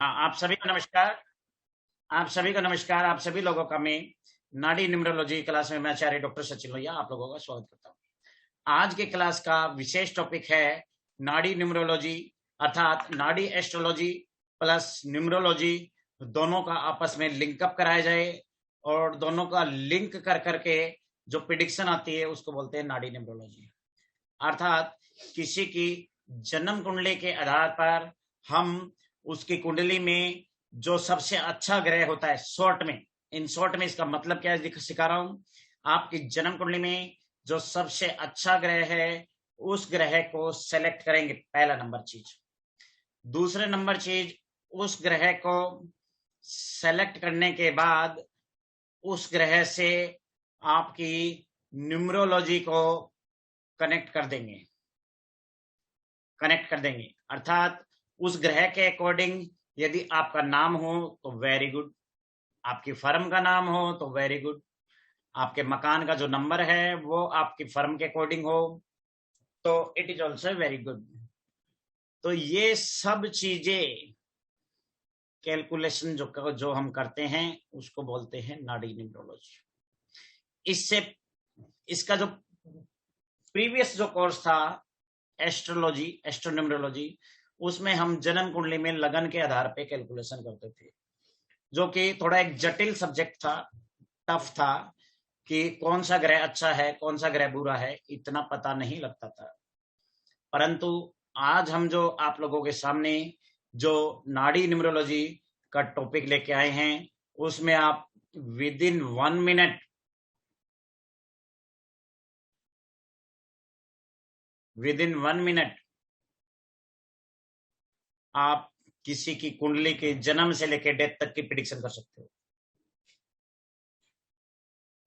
हाँ, आप सभी को नमस्कार। आप सभी लोगों का मैं नाड़ी न्यूमरोलॉजी क्लास में मैं आचार्य डॉक्टर सचिन लोहिया आप लोगों का स्वागत करता हूँ। आज के क्लास का विशेष टॉपिक है नाड़ी न्यूमरोलॉजी, अर्थात नाड़ी एस्ट्रोलॉजी प्लस न्यूमरोलॉजी, दोनों का आपस में लिंकअप कराया जाए और दोनों का लिंक कर करके जो प्रिडिक्शन आती है उसको बोलते हैं नाड़ी न्यूमरोलॉजी। अर्थात किसी की जन्म कुंडली के आधार पर हम उसकी कुंडली में जो सबसे अच्छा ग्रह होता है, इन शॉर्ट में इसका मतलब क्या है सिखा रहा हूं। आपकी जन्म कुंडली में जो सबसे अच्छा ग्रह है उस ग्रह को सेलेक्ट करेंगे, पहला नंबर चीज। दूसरे नंबर चीज, उस ग्रह को सेलेक्ट करने के बाद उस ग्रह से आपकी न्यूमरोलॉजी को कनेक्ट कर देंगे अर्थात उस ग्रह के अकॉर्डिंग यदि आपका नाम हो तो वेरी गुड, आपकी फर्म का नाम हो तो वेरी गुड, आपके मकान का जो नंबर है वो आपकी फर्म के अकॉर्डिंग हो तो it is also very good. तो ये सब चीजें कैलकुलेशन जो हम करते हैं उसको बोलते हैं नाड़ी न्यूमरोलॉजी। इससे इसका जो प्रीवियस जो कोर्स था एस्ट्रोन्यूमरोलॉजी, उसमें हम जन्म कुंडली में लगन के आधार पे कैलकुलेशन करते थे, जो कि थोड़ा एक जटिल सब्जेक्ट था, टफ था कि कौन सा ग्रह अच्छा है कौन सा ग्रह बुरा है, इतना पता नहीं लगता था। परंतु आज हम जो आप लोगों के सामने जो नाड़ी न्यूमरोलॉजी का टॉपिक लेके आए हैं उसमें आप विद इन 1 मिनट आप किसी की कुंडली के जन्म से लेकर डेथ तक की प्रिडिक्शन कर सकते हो।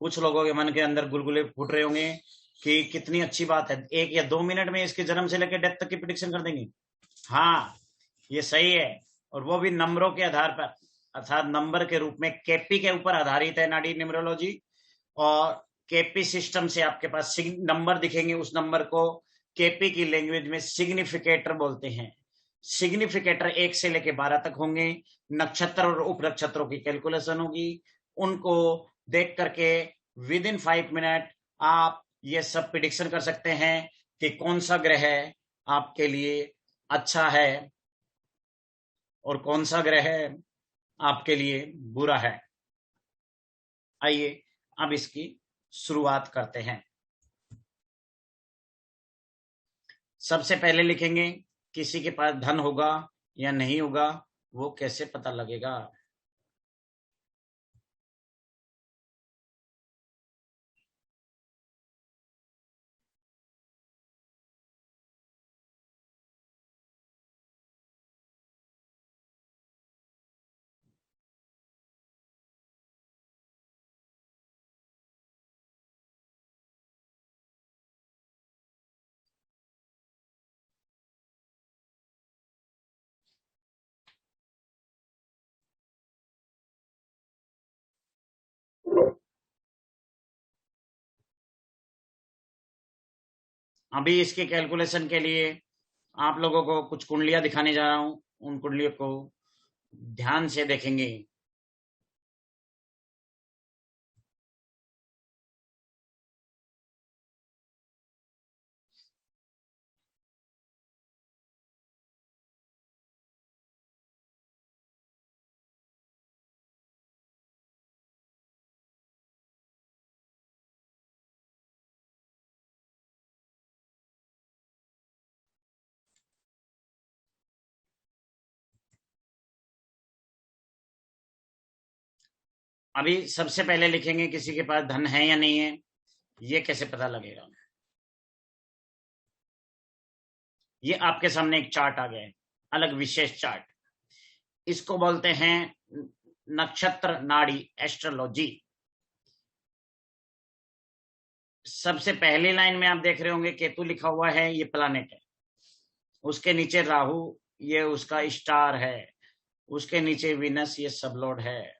कुछ लोगों के मन के अंदर गुलगुले फूट रहे होंगे कि कितनी अच्छी बात है, 1 या 2 मिनट में इसके जन्म से लेकर डेथ तक की प्रिडिक्शन कर देंगे। हाँ, ये सही है, और वो भी नंबरों के आधार पर, अर्थात नंबर के रूप में केपी के ऊपर आधारित है नाड़ी न्यूमरोलॉजी। और केपी सिस्टम से आपके पास नंबर दिखेंगे, उस नंबर को केपी की लैंग्वेज में सिग्निफिकेटर बोलते हैं। सिग्निफिकेटर 1 से लेकर 12 तक होंगे। नक्षत्र और उप नक्षत्रों की कैलकुलेशन होगी, उनको देख करके विद इन 5 मिनट आप ये सब प्रिडिक्शन कर सकते हैं कि कौन सा ग्रह आपके लिए अच्छा है और कौन सा ग्रह आपके लिए बुरा है। आइए अब इसकी शुरुआत करते हैं। सबसे पहले लिखेंगे किसी के पास धन होगा या नहीं होगा, वो कैसे पता लगेगा। अभी इसके कैलकुलेशन के लिए आप लोगों को कुछ कुंडलियां दिखाने जा रहा हूं, उन कुंडलियों को ध्यान से देखेंगे। अभी सबसे पहले लिखेंगे किसी के पास धन है या नहीं है, ये कैसे पता लगेगा। ये आपके सामने एक चार्ट आ गया है, अलग विशेष चार्ट। इसको बोलते हैं नक्षत्र नाड़ी एस्ट्रोलॉजी। सबसे पहली लाइन में आप देख रहे होंगे केतु लिखा हुआ है, ये प्लानेट है। उसके नीचे राहु, ये उसका स्टार है। उसके नीचे विनस, ये सबलॉर्ड है।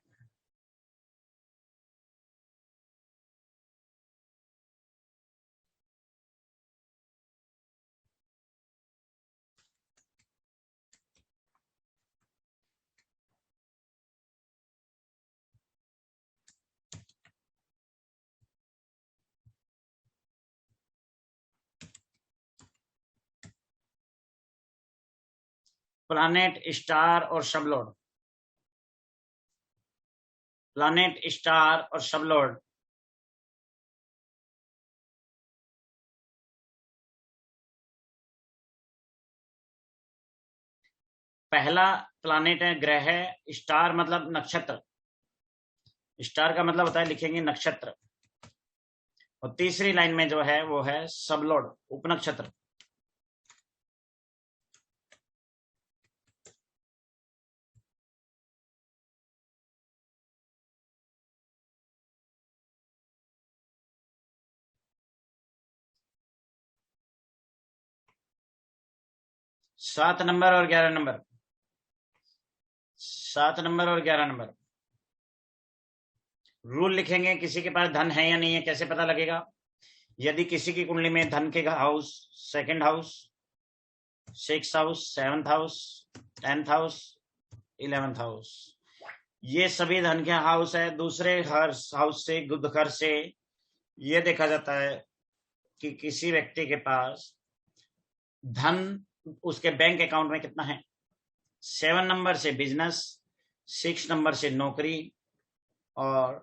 प्लैनेट, स्टार और सबलोड। प्लैनेट, स्टार और सबलोड। पहला प्लैनेट है ग्रह है, स्टार मतलब नक्षत्र, स्टार का मतलब होता है, लिखेंगे नक्षत्र। और तीसरी लाइन में जो है वो है सबलोड, उपनक्षत्र। सात नंबर और 11 नंबर, 7 नंबर और 11 नंबर। रूल लिखेंगे, किसी के पास धन है या नहीं है कैसे पता लगेगा? यदि किसी की कुंडली में धन के house, second house, 6th house, 7th house, 10th house, 11th house, ये सभी धन के हाउस है। दूसरे हाउस से, गुद घर से ये देखा जाता है कि किसी व्यक्ति के पास धन उसके बैंक अकाउंट में कितना है। 7 नंबर से बिजनेस, 6 नंबर से नौकरी और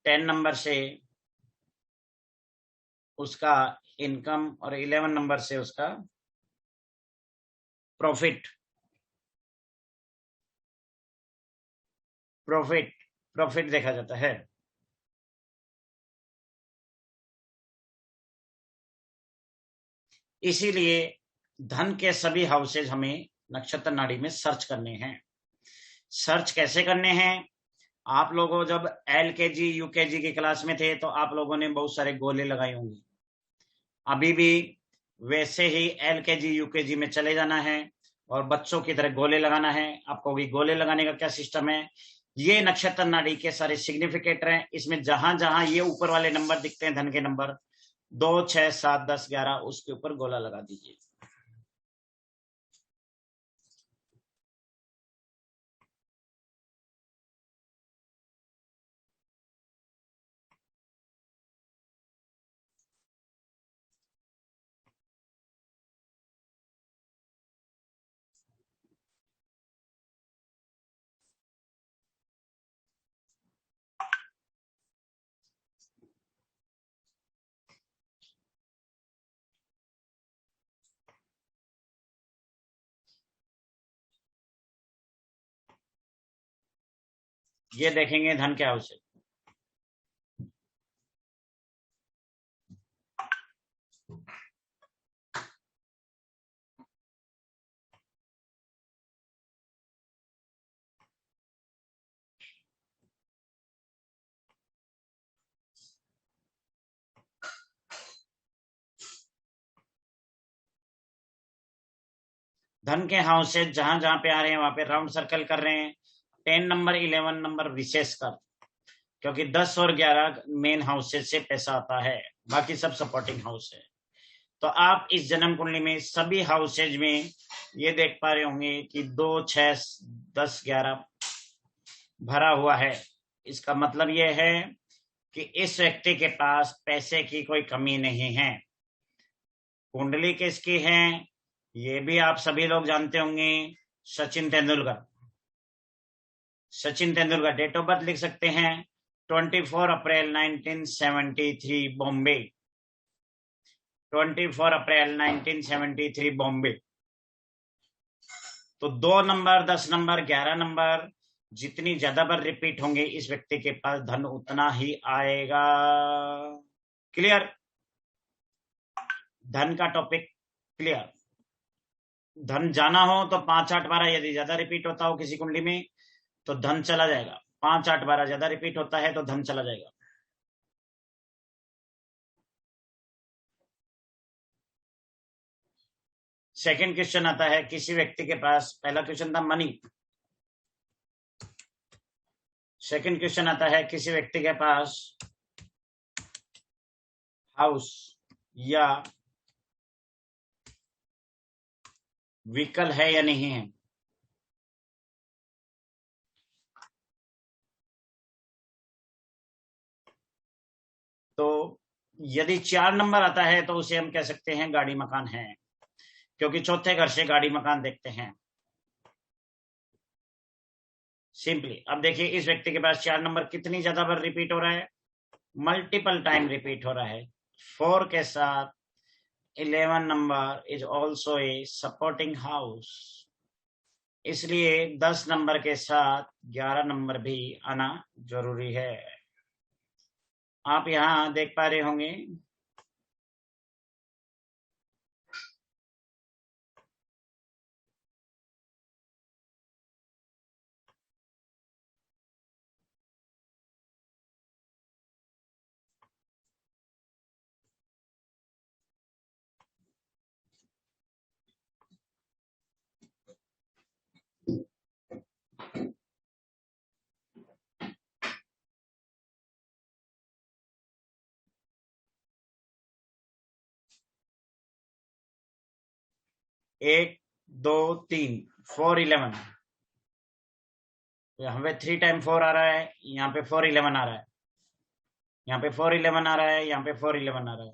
10 नंबर से उसका इनकम और 11 नंबर से उसका प्रॉफिट। प्रॉफिट प्रॉफिट देखा जाता है। इसीलिए धन के सभी हाउसेज हमें नक्षत्र नाड़ी में सर्च करने हैं। सर्च कैसे करने हैं? आप लोगों जब LKG UKG की क्लास में थे तो आप लोगों ने बहुत सारे गोले लगाए होंगे। अभी भी वैसे ही LKG UKG में चले जाना है और बच्चों की तरह गोले लगाना है। आपको भी गोले लगाने का क्या सिस्टम है, ये नक्षत्र नाड़ी के सारे सिग्निफिकेटर हैं। इसमें जहां जहां ये ऊपर वाले नंबर दिखते हैं, धन के नंबर 2, 6, 7, 10, 11, उसके ऊपर गोला लगा दीजिए। ये देखेंगे धन के हाउस से। धन के हाउस से जहां जहां पे आ रहे हैं वहां पे राउंड सर्कल कर रहे हैं। 10 नंबर, 11 नंबर विशेष कर, क्योंकि 10 और 11 मेन हाउसेज से पैसा आता है, बाकी सब सपोर्टिंग हाउस है। तो आप इस जन्म कुंडली में सभी हाउसेज में ये देख पा रहे होंगे कि 2, 6, 10, 11 भरा हुआ है। इसका मतलब ये है कि इस व्यक्ति के पास पैसे की कोई कमी नहीं है। कुंडली किसकी है ये भी आप सभी लोग जानते होंगे, Sachin Tendulkar. Sachin Tendulkar date of birth लिख सकते हैं 24 अप्रैल 1973 बॉम्बे। 24 अप्रैल 1973 बॉम्बे। तो 2 नंबर, 10 नंबर, 11 नंबर जितनी ज्यादा बार रिपीट होंगे इस व्यक्ति के पास धन उतना ही आएगा। क्लियर? धन का टॉपिक क्लियर। धन जाना हो तो 5, 8, 12 यदि ज्यादा रिपीट होता हो किसी कुंडली में तो धन चला जाएगा। 5, 8, 12 ज्यादा रिपीट होता है तो धन चला जाएगा। सेकंड क्वेश्चन आता है, किसी व्यक्ति के पास, पहला क्वेश्चन था मनी, सेकंड क्वेश्चन आता है किसी व्यक्ति के पास हाउस या व्हीकल है या नहीं है। तो यदि 4 नंबर आता है तो उसे हम कह सकते हैं गाड़ी मकान है, क्योंकि चौथे घर से गाड़ी मकान देखते हैं। सिंपली अब देखिए इस व्यक्ति के पास 4 नंबर कितनी ज्यादा बार रिपीट हो रहा है, मल्टीपल टाइम रिपीट हो रहा है। 4 के साथ 11 number is also a supporting house, इसलिए 10 नंबर के साथ 11 नंबर भी आना जरूरी है। आप यहाँ देख पा रहे होंगे एक, दो, तीन, 4, 11, यहाँ पे 3 टाइम 4 आ रहा है, यहाँ पे 4, 11 आ रहा है, यहाँ पे 4, 11 आ रहा है, यहाँ पे 4, 11 आ रहा है,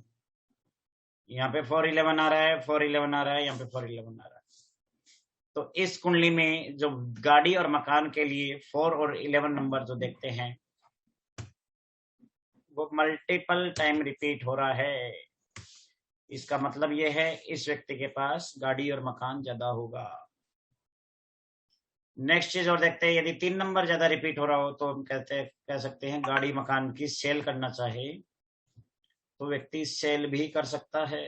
यहाँ पे 4, 11 आ रहा है, 4, 11 आ रहा है, यहाँ पे 4, 11 आ रहा है। तो इस कुंडली में जो गाड़ी और मकान के लिए 4 और 11 नंबर जो देखते हैं वो मल्टीपल टाइम रिपीट हो रहा है। इसका मतलब ये है इस व्यक्ति के पास गाड़ी और मकान ज्यादा होगा। नेक्स्ट चीज और देखते हैं, यदि 3 नंबर ज्यादा रिपीट हो रहा हो तो हम कह सकते हैं गाड़ी मकान की सेल करना चाहे तो व्यक्ति सेल भी कर सकता है।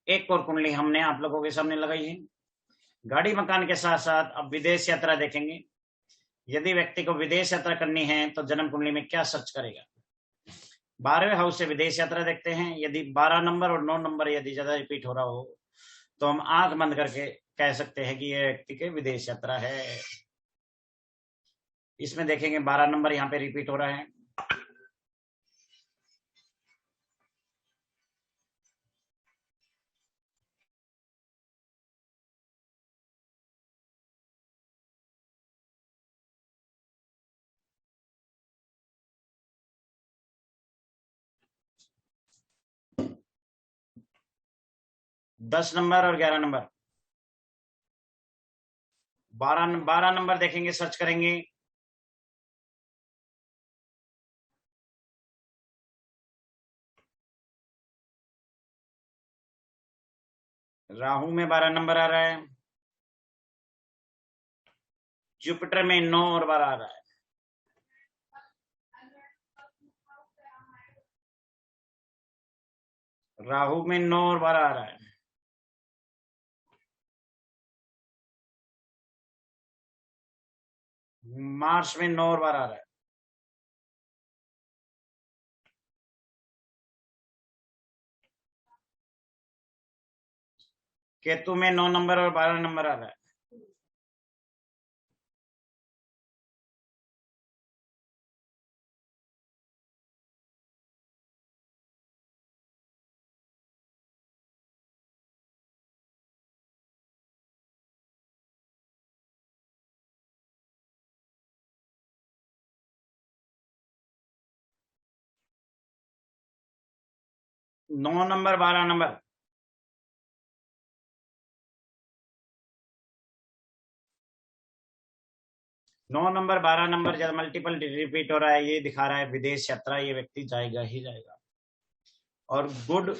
एक और कुंडली हमने आप लोगों के सामने लगाई है। गाड़ी मकान के साथ साथ अब विदेश यात्रा देखेंगे। यदि व्यक्ति को विदेश यात्रा करनी है तो जन्म कुंडली में क्या सर्च करेगा। 12वें हाउस से विदेश यात्रा देखते हैं। यदि 12 नंबर और 9 नंबर यदि ज्यादा रिपीट हो रहा हो तो हम आंख बंद करके कह सकते हैं कि यह व्यक्ति के विदेश यात्रा है। इसमें देखेंगे 12 नंबर यहाँ पे रिपीट हो रहा है। दस नंबर और 11 नंबर, 12 नंबर देखेंगे, सर्च करेंगे। राहु में 12 नंबर आ रहा है, जुपिटर में 9 और 12 आ रहा है, राहु में 9 और 12 आ रहा है, मार्च में 9 और 12 आ रहा है, केतु में 9 नंबर और 12 नंबर आ रहा है, नौ नंबर 12 नंबर, नौ नंबर 12 नंबर ज्यादा मल्टीपल रिपीट हो रहा है। ये दिखा रहा है विदेश यात्रा ये व्यक्ति जाएगा ही जाएगा। और गुड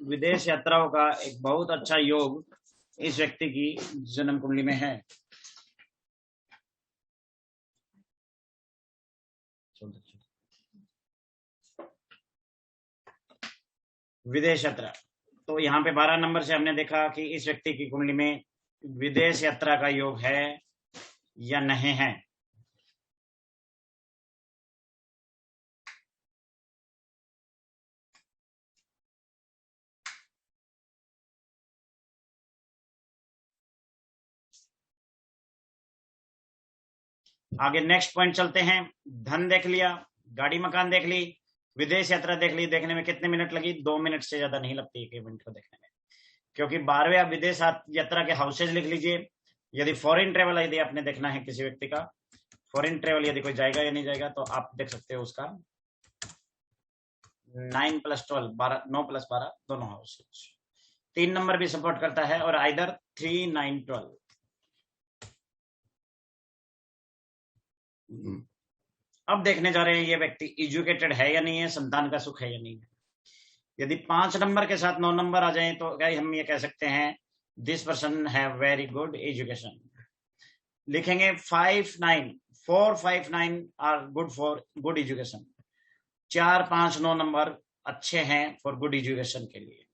विदेश यात्राओं का एक बहुत अच्छा योग इस व्यक्ति की जन्म कुंडली में है। विदेश यात्रा, तो यहाँ पे 12 नंबर से हमने देखा कि इस व्यक्ति की कुंडली में विदेश यात्रा का योग है या नहीं है। आगे नेक्स्ट पॉइंट चलते हैं। धन देख लिया, गाड़ी मकान देख ली, विदेश यात्रा देख ली। देखने में कितने मिनट लगी? 2 मिनट से ज्यादा नहीं लगती एक इवेंट को देखने में, क्योंकि 12वें विदेश यात्रा के हाउसेज लिख लीजिए। यदि फॉरेन ट्रेवल यदि आपने देखना है किसी व्यक्ति का, फॉरेन ट्रेवल यदि कोई जाएगा या नहीं जाएगा, तो आप देख सकते हो उसका 9 + 12 12, 9 + 12 दोनों हाउसेज। 3 नंबर भी सपोर्ट करता है और आइदर 3, 9, 12। अब देखने जा रहे हैं ये व्यक्ति एजुकेटेड है या नहीं है, संतान का सुख है या नहीं है। यदि 5 नंबर के साथ 9 नंबर आ जाए तो क्या हम ये कह सकते हैं this person have very good education. लिखेंगे 5, 9, 4, 5, 9 are good for good education. 4, 5, 9 number अच्छे हैं फॉर गुड एजुकेशन के लिए।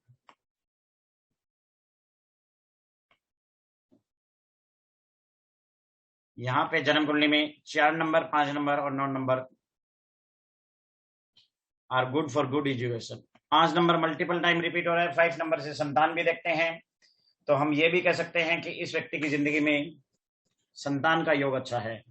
यहाँ पे जन्म कुंडली में 4 नंबर, 5 नंबर और 9 number are good for good education. 5 number multiple time repeat हो रहा है। 5 नंबर से संतान भी देखते हैं, तो हम ये भी कह सकते हैं कि इस व्यक्ति की जिंदगी में संतान का योग अच्छा है।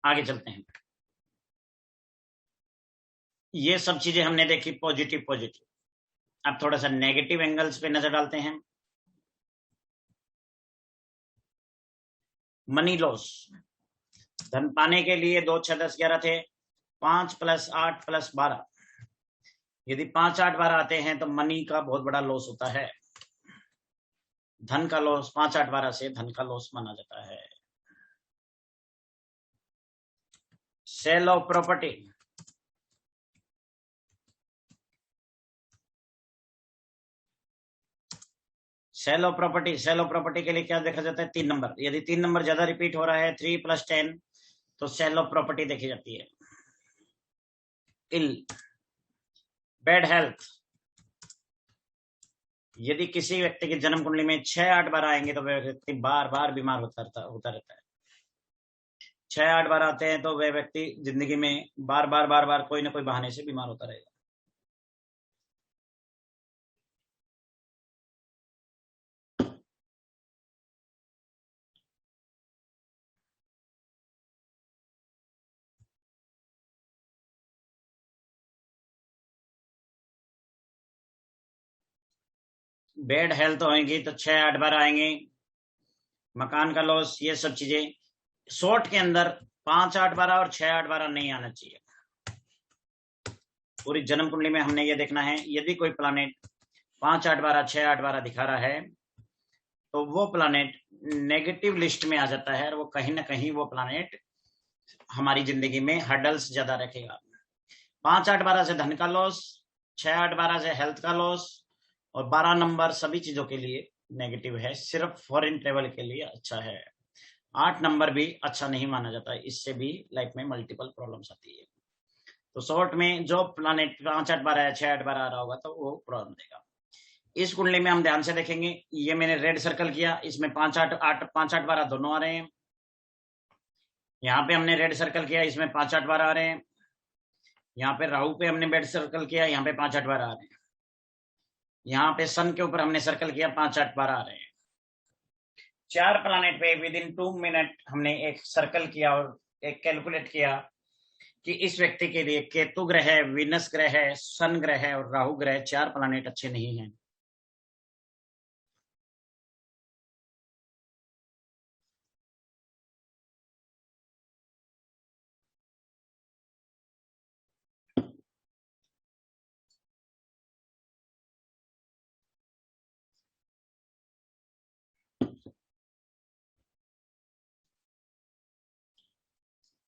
आगे चलते हैं। ये सब चीजें हमने देखी पॉजिटिव पॉजिटिव। अब थोड़ा सा नेगेटिव एंगल्स पे नजर डालते हैं। मनी लॉस, धन पाने के लिए 2, 6, 10, 11 थे, 5 + 8 + 12। यदि 5, 8, 12 आते हैं तो मनी का बहुत बड़ा लॉस होता है। धन का लॉस 5, 8, 12 से धन का लॉस माना जाता है। Sale of property, sale of property, sale of property के लिए क्या देखा जाता है? 3 नंबर। यदि 3 नंबर ज्यादा रिपीट हो रहा है, 3 + 10, तो सेल ऑफ प्रॉपर्टी देखी जाती है। इल, बैड हेल्थ, यदि किसी व्यक्ति की जन्म कुंडली में 6, 8, 12 आएंगे तो वह व्यक्ति बार बार बीमार होता रहता है। 6, 8, 12 आते हैं तो वह व्यक्ति जिंदगी में बार बार कोई ना कोई बहाने से बीमार होता रहेगा। बैड हेल्थ होंगी तो 6, 8, 12 आएंगे। मकान का लॉस, ये सब चीजें शॉर्ट के अंदर 5, 8, 12 और 6, 8, 12 नहीं आना चाहिए। पूरी जन्म कुंडली में हमने ये देखना है, यदि कोई प्लानेट 5, 8, 12, 6, 8, 12 दिखा रहा है तो वो प्लानेट नेगेटिव लिस्ट में आ जाता है और वो कहीं ना कहीं वो प्लानेट हमारी जिंदगी में हर्डल्स ज्यादा रखेगा। 5, 8, 12 से धन का लॉस, 6, 8, 12 से हेल्थ का लॉस और 12 नंबर सभी चीजों के लिए नेगेटिव है, सिर्फ फॉरेन ट्रेवल के लिए अच्छा है। 8 नंबर भी अच्छा नहीं माना जाता है, इससे भी लाइफ में मल्टीपल प्रॉब्लम्स आती है। तो शॉर्ट में जो प्लानेट 5, 8, 12 है, 6, 8, 12 आ रहा होगा तो वो प्रॉब्लम देगा। इस कुंडली में हम ध्यान से देखेंगे, ये मैंने रेड सर्कल किया, इसमें 5, 8, 12 दोनों आ रहे हैं। यहाँ पे हमने रेड सर्कल किया, इसमें 5, 8, 12 आ रहे हैं। यहाँ पे राहु पे हमने रेड सर्कल किया, यहाँ पे 5, 8, 12 आ रहे हैं। यहाँ पे सन के ऊपर हमने सर्कल किया, 5, 8, 12 आ रहे हैं। 4 प्लानेट पे विदिन 2 मिनट हमने एक सर्कल किया और एक कैलकुलेट किया कि इस व्यक्ति के लिए केतु ग्रह, विनस ग्रह, सन ग्रह और राहु ग्रह 4 प्लानेट अच्छे नहीं हैं।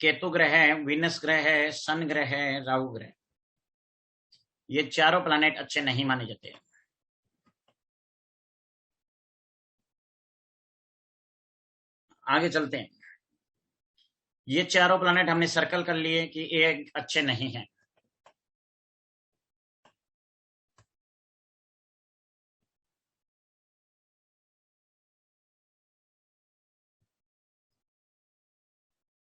केतु ग्रह है, विनस ग्रह है, सन ग्रह है, राहु ग्रह, ये चारों प्लैनेट अच्छे नहीं माने जाते हैं। आगे चलते हैं। ये चारों प्लैनेट हमने सर्कल कर लिए कि ये अच्छे नहीं हैं।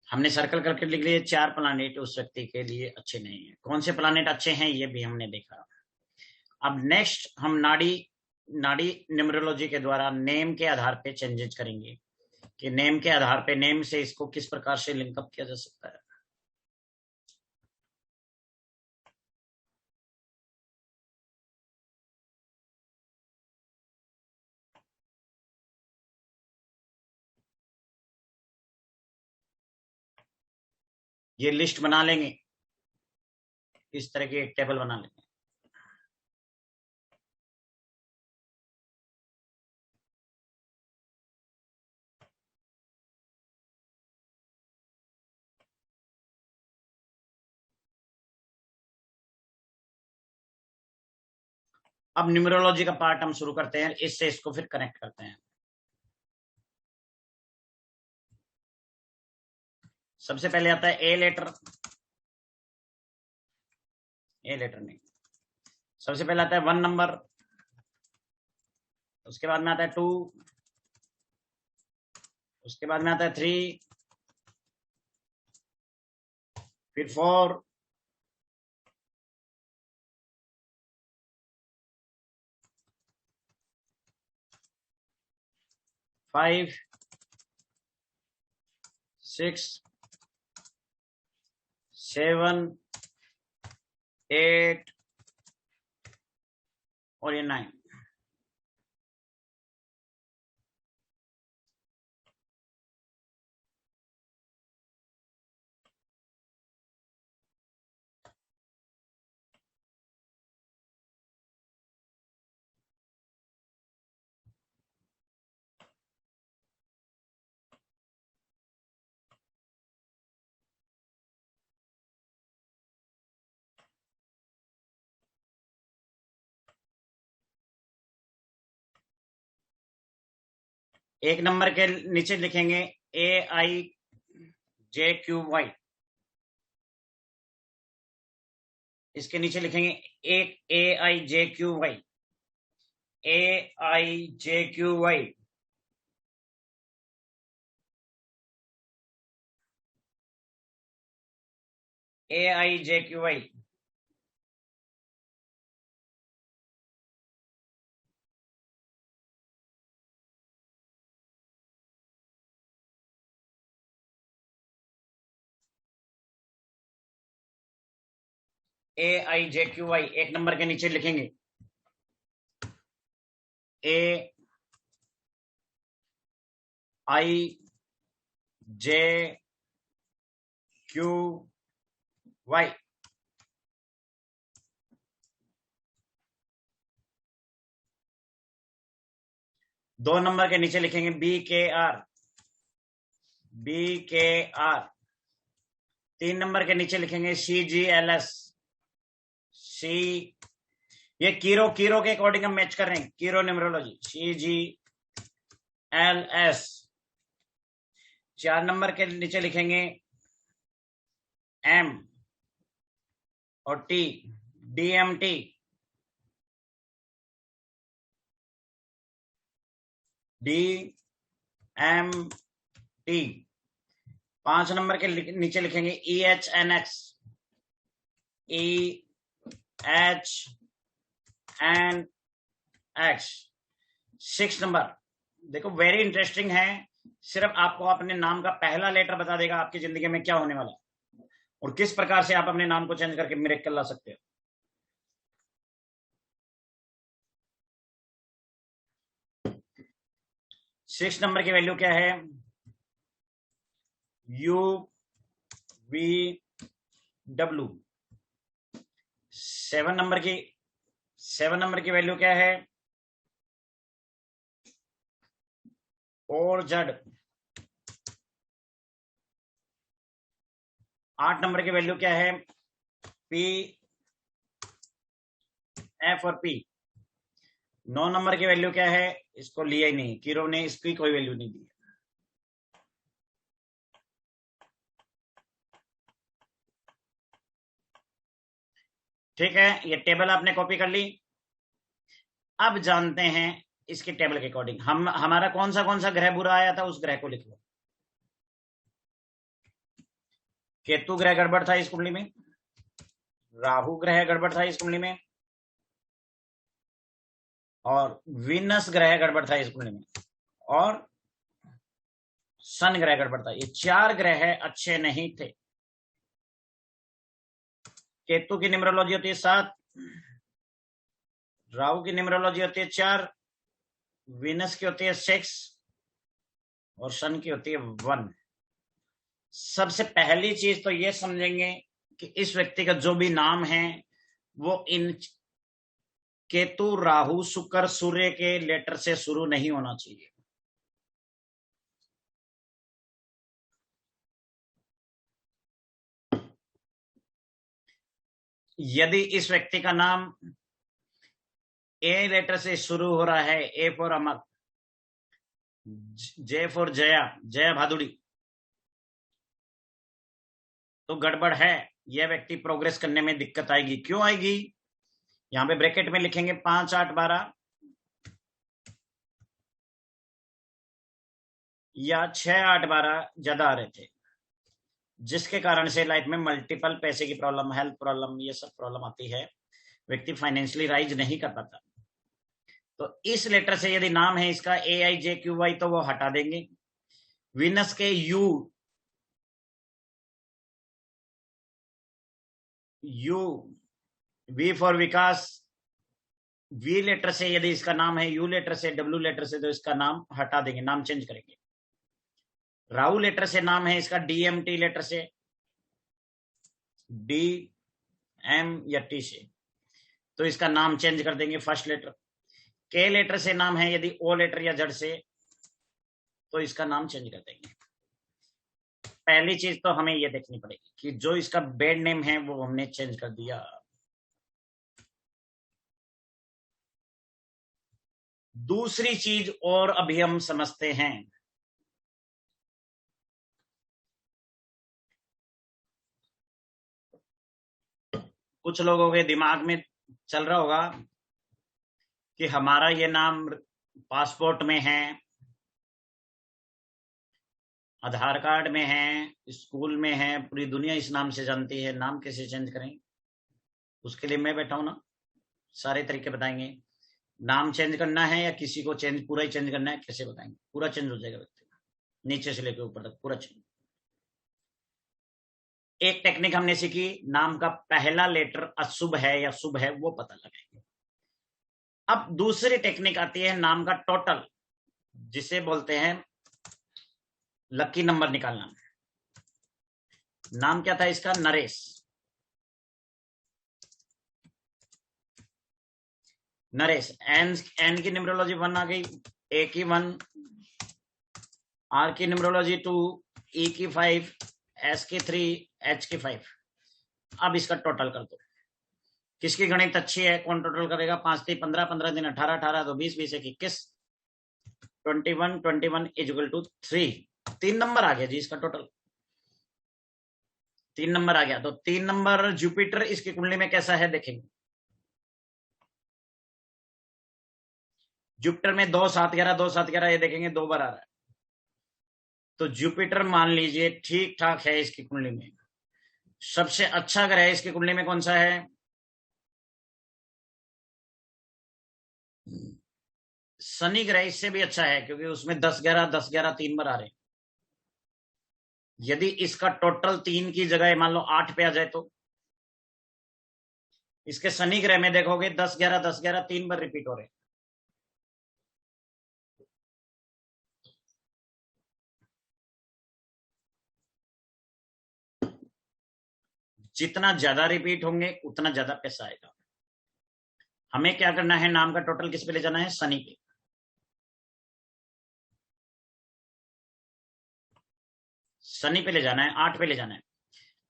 हमने सर्कल करके लिख लिए 4 प्लैनेट उस व्यक्ति के लिए अच्छे नहीं है। कौन से प्लैनेट अच्छे हैं ये भी हमने देखा। अब नेक्स्ट हम नाड़ी न्यूमरोलॉजी के द्वारा नेम के आधार पे चेंजेस करेंगे कि नेम के आधार पे, नेम से इसको किस प्रकार से लिंकअप किया जा सकता है। ये लिस्ट बना लेंगे, इस तरह की एक टेबल बना लेंगे। अब न्यूमरोलॉजी का पार्ट हम शुरू करते हैं, इससे इसको फिर कनेक्ट करते हैं। सबसे पहले आता है ए लेटर नहीं, सबसे पहले आता है 1 नंबर, उसके बाद में आता है 2, उसके बाद में आता है 3, फिर 4, 5, 6, 7, 8 और ये 9। एक नंबर के नीचे लिखेंगे AIJQY, इसके नीचे लिखेंगे एक AIJQY, AIJQY। AIJQY AIJQY एक नंबर के नीचे लिखेंगे AIJQY। 2 नंबर के नीचे लिखेंगे BKR। 3 नंबर के नीचे लिखेंगे CGLS। ये कीरो के अकॉर्डिंग हम मैच कर रहे हैं, कीरो न्यूमरोलॉजी CGLS। 4 नंबर के नीचे लिखेंगे M और T, DMT। DMT। 5 नंबर के नीचे लिखेंगे EHNX। 6 नंबर देखो, वेरी इंटरेस्टिंग है। सिर्फ आपको अपने नाम का पहला लेटर बता देगा आपकी जिंदगी में क्या होने वाला है और किस प्रकार से आप अपने नाम को चेंज करके मिरेकल ला सकते हो। सिक्स नंबर की वैल्यू क्या है? UVW। 7 नंबर की वैल्यू क्या है? OZ। 8 नंबर की वैल्यू क्या है? PF और P। 9 नंबर की वैल्यू क्या है? इसको लिया ही नहीं, कीरो ने इसकी कोई वैल्यू नहीं दी। ठीक है, ये टेबल आपने कॉपी कर ली। अब जानते हैं इसके टेबल के अकॉर्डिंग हमारा कौन सा ग्रह बुरा आया था, उस ग्रह को लिख लो। केतु ग्रह गड़बड़ था इस कुंडली में, राहु ग्रह गड़बड़ था इस कुंडली में, और वीनस ग्रह गड़बड़ था इस कुंडली में, और सन ग्रह गड़बड़ था। ये 4 ग्रह अच्छे नहीं थे। केतु की न्यूमरोलॉजी होती है 7, राहु की न्यूमरोलॉजी होती है 4, वीनस की होती है 6 और सन की होती है 1। सबसे पहली चीज तो ये समझेंगे कि इस व्यक्ति का जो भी नाम है वो इन केतु, राहु, शुक्र, सूर्य के लेटर से शुरू नहीं होना चाहिए। यदि इस व्यक्ति का नाम ए लेटर से शुरू हो रहा है, A for Amar, J for Jaya, Jaya Bhaduri, तो गड़बड़ है। यह व्यक्ति प्रोग्रेस करने में दिक्कत आएगी। क्यों आएगी? यहां पे ब्रैकेट में लिखेंगे 5, 8, 12 या 6, 8, 12 ज्यादा आ रहे थे, जिसके कारण से लाइफ में मल्टीपल पैसे की प्रॉब्लम, हेल्थ प्रॉब्लम, ये सब प्रॉब्लम आती है। व्यक्ति फाइनेंशियली राइज नहीं कर पाता। तो इस लेटर से यदि नाम है इसका AIJQY तो वो हटा देंगे। विनस के U, V for Vikas, V letter से यदि इसका नाम है, यू लेटर से, डब्ल्यू लेटर से, तो इसका नाम हटा देंगे, नाम चेंज करेंगे। राहु लेटर से नाम है इसका, DMT लेटर से, DM या T से, तो इसका नाम चेंज कर देंगे फर्स्ट लेटर। के लेटर से नाम है यदि O लेटर या जड़ से, तो इसका नाम चेंज कर देंगे। पहली चीज तो हमें ये देखनी पड़ेगी कि जो इसका बेड नेम है वो हमने चेंज कर दिया। दूसरी चीज और अभी हम समझते हैं। कुछ लोगों के दिमाग में चल रहा होगा कि हमारा ये नाम पासपोर्ट में है, आधार कार्ड में है, स्कूल में है, पूरी दुनिया इस नाम से जानती है, नाम कैसे चेंज करें? उसके लिए मैं बैठा हूं ना, सारे तरीके बताएंगे। नाम चेंज करना है या किसी को चेंज, पूरा ही चेंज करना है, कैसे बताएंगे? पूरा चेंज हो जाएगा व्यक्ति, नीचे से लेकर ऊपर तक पूरा चेंज। एक टेक्निक हमने सीखी, नाम का पहला लेटर अशुभ है या शुभ है वो पता लगाएंगे। अब दूसरी टेक्निक आती है नाम का टोटल, जिसे बोलते हैं लकी नंबर निकालना। नाम क्या था इसका? नरेश। नरेश, एन की न्यूमरोलॉजी 1 आ गई, ए की 1, आर की न्यूमरोलॉजी 2, ई की 5, एस की 3, एच की 5। अब इसका टोटल कर दो। किसकी गणित अच्छी है? कौन टोटल करेगा? 5 3 15, 15 दिन 18, 18 तो 20, 20 21, 21, 21 इज इक्वल टू 3। 3 नंबर आ गया जी इसका टोटल, 3 नंबर आ गया। तो 3 नंबर जुपिटर इसकी कुंडली में कैसा है देखेंगे। जुपिटर में 2 7 11, 2 7 11 ये देखेंगे 2 बार आ रहा है। तो जुपिटर मान लीजिए ठीक ठाक है इसकी कुंडली में। सबसे अच्छा ग्रह इसकी कुंडली में कौन सा है? शनि ग्रह इससे भी अच्छा है, क्योंकि उसमें 10 11, 10 11 3 बार आ रहे हैं। यदि इसका टोटल 3 की जगह मान लो 8 पे आ जाए तो इसके शनि ग्रह में देखोगे 10 11, 10 11 3 बार रिपीट हो रहे हैं। जितना ज्यादा रिपीट होंगे उतना ज्यादा पैसा आएगा। हमें क्या करना है? नाम का टोटल किस पे ले जाना है? शनि पे। शनि पे ले जाना है, 8 पे ले जाना है।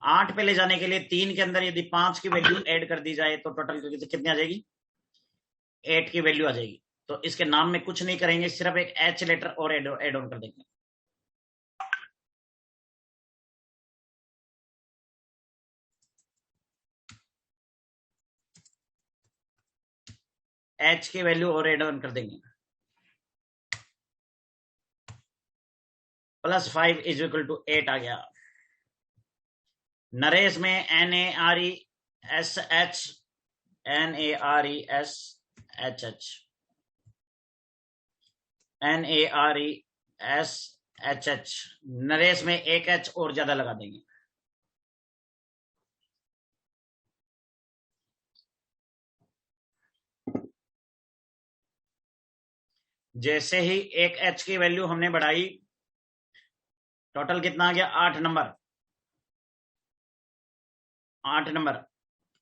8 पे ले जाने के लिए 3 के अंदर यदि 5 की वैल्यू ऐड कर दी जाए तो टोटल कितनी आ जाएगी? 8 की वैल्यू आ जाएगी। तो इसके नाम में कुछ नहीं करेंगे, सिर्फ एक H लेटर और एड ऑन कर देंगे। एच की वैल्यू और एड ऑन कर देंगे, +5 इज इक्वल टू 8 आ गया। नरेश में NARESH NARESHNARESHH, नरेश में एक एच और ज्यादा लगा देंगे। जैसे ही एक एच की वैल्यू हमने बढ़ाई, टोटल कितना आ गया? 8 नंबर।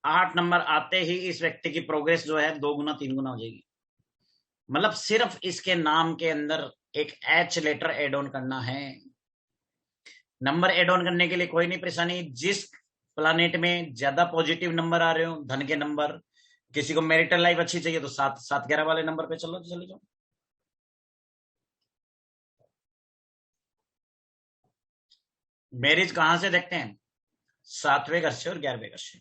8 नंबर आते ही इस व्यक्ति की प्रोग्रेस जो है 2 गुना 3 गुना हो जाएगी। मतलब सिर्फ इसके नाम के अंदर एक एच लेटर एड ऑन करना है। नंबर एड ऑन करने के लिए कोई नहीं परेशानी। जिस प्लानेट में ज्यादा पॉजिटिव नंबर आ रहे हो, धन के नंबर, किसी को मैरिटल लाइफ अच्छी चाहिए तो 7 7 11 वाले नंबर पे चले जाओ। मैरिज कहां से देखते हैं? 7वें घर से और 11वें घर से।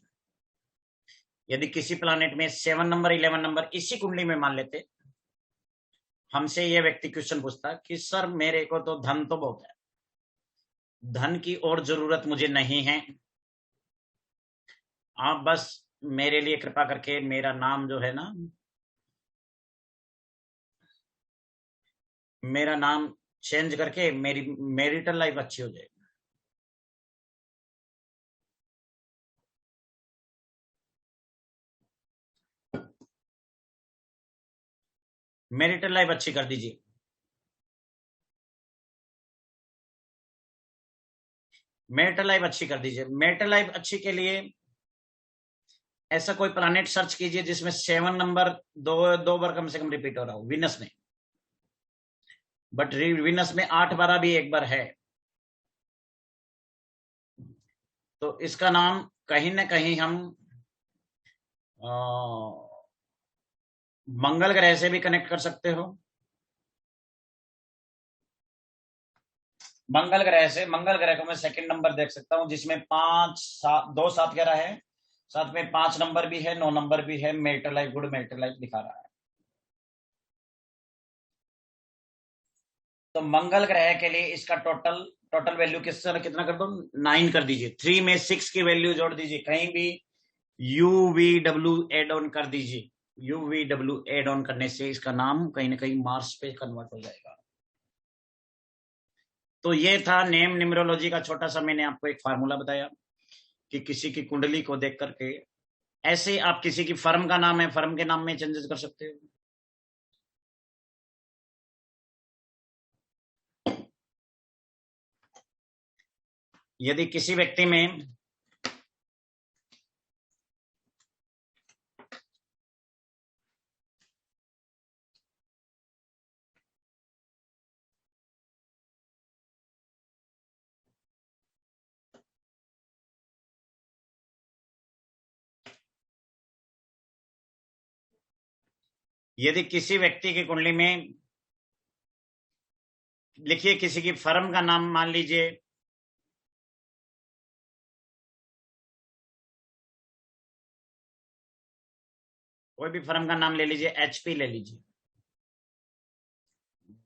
यदि किसी प्लानेट में 7 नंबर 11 नंबर इसी कुंडली में मान लेते, हमसे यह व्यक्ति क्वेश्चन पूछता कि सर मेरे को तो धन तो बहुत है, धन की और जरूरत मुझे नहीं है, आप बस मेरे लिए कृपा करके मेरा नाम जो है ना, मेरा नाम चेंज करके मेरी मैरिटल लाइफ अच्छी हो जाए। मैरिटल लाइफ अच्छी कर दीजिए। मैरिटल लाइफ अच्छी कर दीजिए। मैरिटल लाइफ अच्छी के लिए ऐसा कोई प्लैनेट सर्च कीजिए जिसमें 7 नंबर दो बार कम से कम रिपीट हो रहा हो। विनस में, बट विनस में 8 बार भी एक बार है, तो इसका नाम कहीं ना कहीं हम मंगल ग्रह से भी कनेक्ट कर सकते हो। मंगल ग्रह से, मंगल ग्रह को मैं सेकंड नंबर देख सकता हूं जिसमें 5 7 2 7 11 है, साथ में 5 नंबर भी है, 9 नंबर भी है। Marital life, good marital life दिखा रहा है। तो मंगल ग्रह के लिए इसका टोटल टोटल वैल्यू कितना कर दो? 9 कर दीजिए। 3 में 6 की वैल्यू जोड़ दीजिए, कहीं भी UVW एड ऑन कर दीजिए। UVW एड ऑन करने से इसका नाम कहीं ना कहीं मार्स पे कन्वर्ट हो जाएगा। तो ये था नेम न्यूमरोलॉजी का छोटा सा, मैंने आपको एक फार्मूला बताया कि किसी की कुंडली को देख करके ऐसे आप किसी की फर्म का नाम है, फर्म के नाम में चेंजेस कर सकते हो। यदि किसी व्यक्ति में यदि किसी व्यक्ति की कुंडली में, लिखिए किसी की फर्म का नाम मान लीजिए कोई भी फर्म का नाम ले लीजिए, HP ले लीजिए,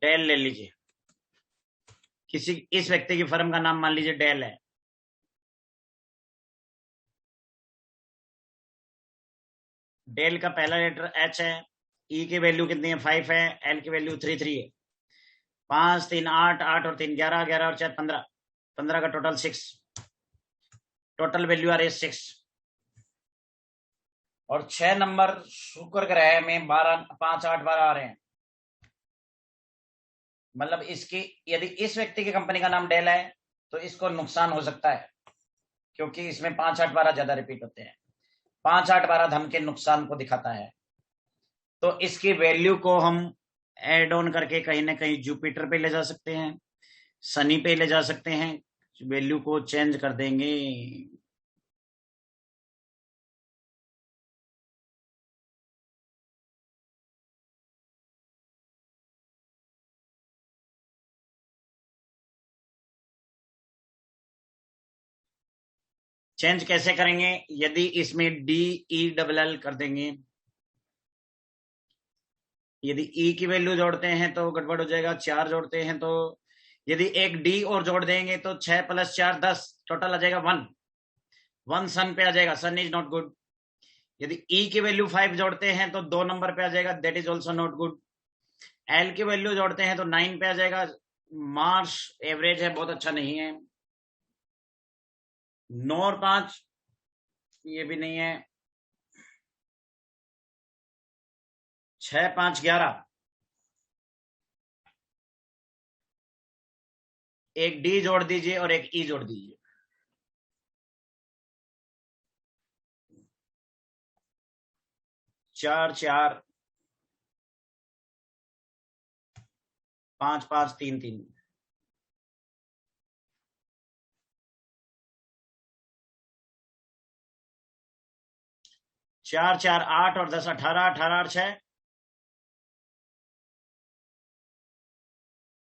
डेल ले लीजिए। किसी इस व्यक्ति की फर्म का नाम मान लीजिए डेल है। डेल का पहला लेटर H है, E की वैल्यू कितनी है? 5 है, L की वैल्यू 3 3 है। 5 3 8 8 और 3 11, 11 और 4 15, 15 का टोटल 6, टोटल वैल्यू आ रही है 6। और 6 नंबर शुक्र ग्रह में 12 5 8 12 आ रहे हैं। मतलब इसकी, यदि इस व्यक्ति की कंपनी का नाम डेल है तो इसको नुकसान हो सकता है, क्योंकि इसमें 5 8 12 ज्यादा रिपीट होते हैं। 5 8 12 धन के नुकसान को दिखाता है। तो इसकी वैल्यू को हम एड ऑन करके कहीं ना कहीं जुपिटर पे ले जा सकते हैं, शनि पे ले जा सकते हैं, वैल्यू को चेंज कर देंगे। चेंज कैसे करेंगे? यदि इसमें DELL कर देंगे, यदि ई की वैल्यू जोड़ते हैं तो गड़बड़ हो जाएगा, 4 जोड़ते हैं तो, यदि एक डी और जोड़ देंगे तो 6 + 4 10, टोटल आ जाएगा 1 सन पे आ जाएगा, सन इज नॉट गुड। यदि ई की वैल्यू 5 जोड़ते हैं तो 2 नंबर पे आ जाएगा, that is also not good. L की वैल्यू जोड़ते हैं तो 9 पे आ जाएगा, मार्क्स एवरेज है, बहुत अच्छा नहीं है। 9 और 5 ये भी नहीं है। 6 5 11, एक डी जोड़ दीजिए और एक ई जोड़ दीजिए। 4 4 5 5 3 3, 4 4 8 और 10 18, 18 और 6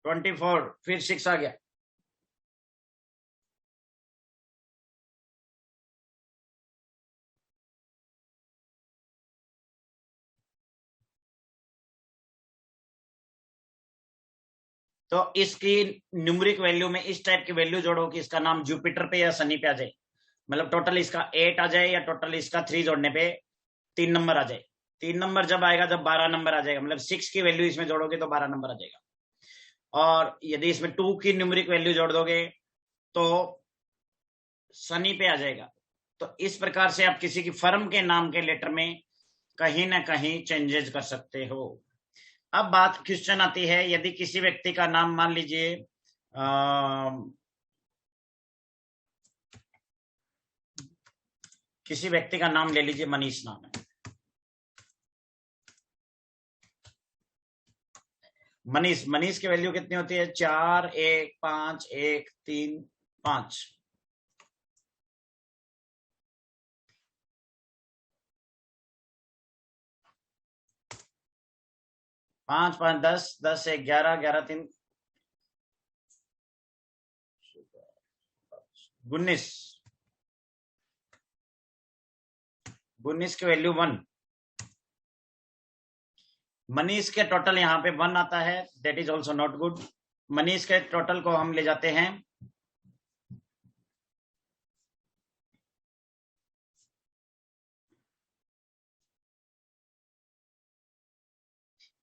24, फिर 6 आ गया। तो इसकी न्यूमरिक वैल्यू में इस टाइप की वैल्यू जोड़ो कि इसका नाम जुपिटर पे या सनी पे आ जाए, मतलब टोटल इसका 8 आ जाए या टोटल इसका 3 जोड़ने पे 3 नंबर आ जाए। 3 नंबर जब आएगा जब 12 नंबर आ जाएगा, मतलब 6 की वैल्यू इसमें जोड़ोगे तो 12 नंबर आ जाएगा। और यदि इसमें 2 की न्यूमरिक वैल्यू जोड़ दोगे तो सनी पे आ जाएगा। तो इस प्रकार से आप किसी की फर्म के नाम के लेटर में कहीं ना कहीं चेंजेस कर सकते हो। अब बात क्वेश्चन आती है, यदि किसी व्यक्ति का नाम मान लीजिए किसी व्यक्ति का नाम ले लीजिए, मनीष नाम है। मनीष, मनीष की वैल्यू कितनी होती है? 4 1 5 1 3 5। 5 5 10 10 1 11 11 3 19, 19 की वैल्यू 1। मनीष के टोटल यहाँ पे 1 आता है, that is also not good. Manish के टोटल को हम ले जाते हैं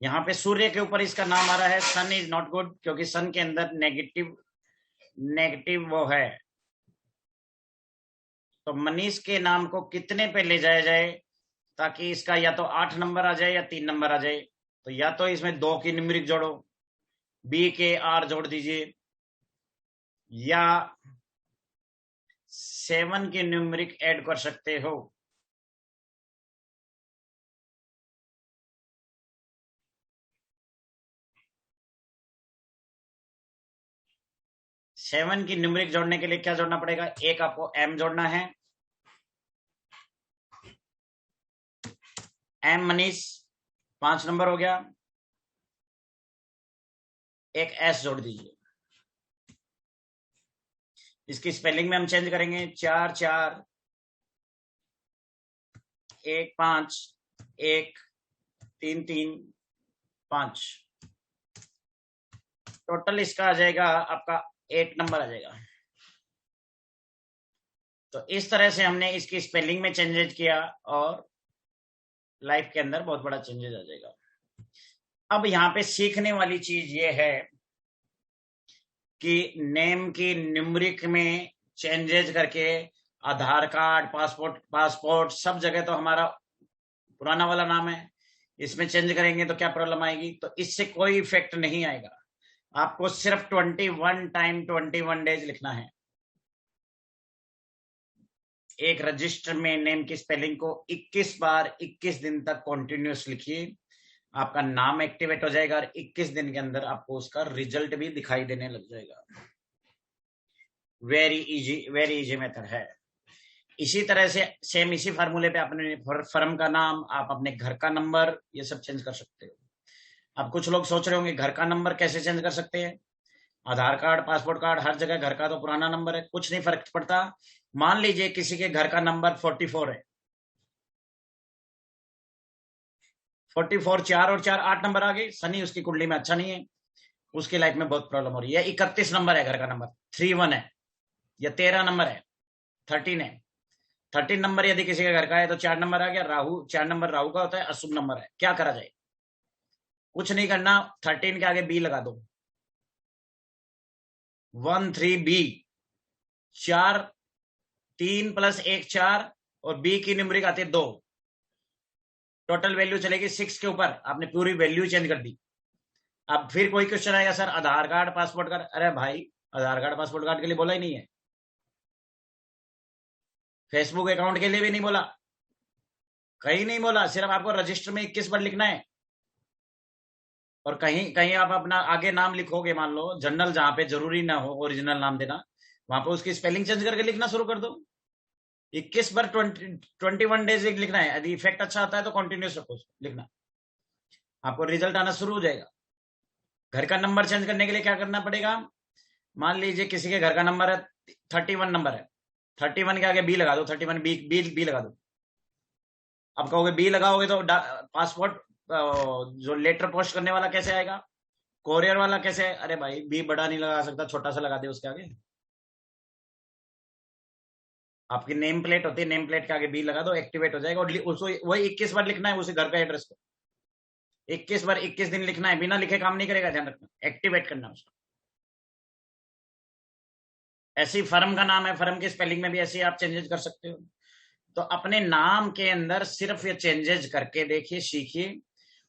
यहाँ पे, सूर्य के ऊपर इसका नाम आ रहा है, सन इज नॉट गुड क्योंकि सन के अंदर नेगेटिव नेगेटिव वो है। तो मनीष के नाम को कितने पे ले जाया जाए ताकि इसका या तो 8 नंबर आ जाए या 3 नंबर आ जाए? तो या तो इसमें 2 की न्यूमरिक जोड़ो, बी के आर जोड़ दीजिए, या 7 की न्यूमरिक ऐड कर सकते हो। सेवन की न्यूमरिक जोड़ने के लिए क्या जोड़ना पड़ेगा? एक आपको एम जोड़ना है, एम मनीष 5 नंबर हो गया, एक एस जोड़ दीजिए। इसकी स्पेलिंग में हम चेंज करेंगे, 4 4 1 5 1 3 3 5। टोटल इसका आ जाएगा आपका 8 नंबर आ जाएगा। तो इस तरह से हमने इसकी स्पेलिंग में चेंजेस किया और लाइफ के अंदर बहुत बड़ा चेंजेस आ जाएगा। अब यहाँ पे सीखने वाली चीज ये है कि नेम की न्यूमरिक में चेंजेस करके आधार कार्ड, पासपोर्ट सब जगह तो हमारा पुराना वाला नाम है, इसमें चेंज करेंगे तो क्या प्रॉब्लम आएगी? तो इससे कोई इफेक्ट नहीं आएगा। आपको सिर्फ 21 टाइम 21 डेज लिखना है। एक रजिस्टर में नेम की स्पेलिंग को 21 बार 21 दिन तक कॉन्टिन्यूस लिखिए, आपका नाम एक्टिवेट हो जाएगा और 21 दिन के अंदर आपको उसका रिजल्ट भी दिखाई देने लग जाएगा। वेरी इजी मेथड है। इसी तरह से सेम इसी फार्मूले पे अपने फर्म का नाम, आप अपने घर का नंबर, ये सब चेंज कर सकते हो। अब कुछ लोग सोच रहे होंगे घर का नंबर कैसे चेंज कर सकते हैं? आधार कार्ड, पासपोर्ट कार्ड, हर जगह घर का तो पुराना नंबर है, कुछ नहीं फर्क पड़ता। मान लीजिए किसी के घर का नंबर 44 है, 44 4 और 4 8 नंबर आ गए। शनि उसकी कुंडली में अच्छा नहीं है, उसकी लाइफ में बहुत प्रॉब्लम हो रही है। 31 नंबर है घर का नंबर, 31 है, या 13 नंबर है, 13 है। 13 नंबर यदि किसी के घर का है तो 4 नंबर आ गया। राहु, 4 नंबर राहु का होता है, अशुभ नंबर है। क्या करा जाए? कुछ नहीं करना, 13 के आगे बी लगा दो, 13B। 4 3 + 1 4 और बी की न्यूमरिक आती है 2। टोटल वैल्यू चलेगी 6 के ऊपर। आपने पूरी वैल्यू चेंज कर दी। अब फिर कोई क्वेश्चन आएगा, सर आधार कार्ड पासपोर्ट कार्ड। अरे भाई, आधार कार्ड पासपोर्ट कार्ड के लिए बोला ही नहीं है, फेसबुक अकाउंट के लिए भी नहीं बोला, कहीं नहीं बोला। सिर्फ आपको रजिस्टर में 21 बार लिखना है। और कहीं कहीं आप अपना आगे नाम लिखोगे, मान लो जनरल, जहां पे जरूरी ना हो ओरिजिनल नाम देना, वहां पे उसकी स्पेलिंग चेंज करके लिखना शुरू कर दो। 21 बार 21 डेज लिखना है। यदि इफेक्ट अच्छा आता है तो कंटिन्यूस रखो लिखना, आपको रिजल्ट आना शुरू हो जाएगा। घर का नंबर चेंज करने के लिए क्या करना पड़ेगा? मान लीजिए किसी के घर का नंबर है 31 नंबर है, 31 के आगे बी लगा दो, 31 बी बी बी लगा दो। अब कहोगे बी लगाओगे तो पासपोर्ट जो लेटर पोस्ट करने वाला कैसे आएगा, कोरियर वाला कैसे? अरे भाई, बी बड़ा नहीं लगा सकता, छोटा सा लगा दे उसके आगे। आपकी नेम प्लेट होती है, नेम प्लेट के आगे बी लगा दो, एक्टिवेट हो जाएगा। और उसको वही 21 बार लिखना है, उसी घर का एड्रेस को 21 बार 21 दिन लिखना है। बिना लिखे काम नहीं करेगा, ध्यान रखना, एक्टिवेट करना उसको। ऐसी फर्म का नाम है, फर्म की स्पेलिंग में भी ऐसे आप चेंजेस कर सकते हो। तो अपने नाम के अंदर सिर्फ ये चेंजेस करके देखिए, सीखिए,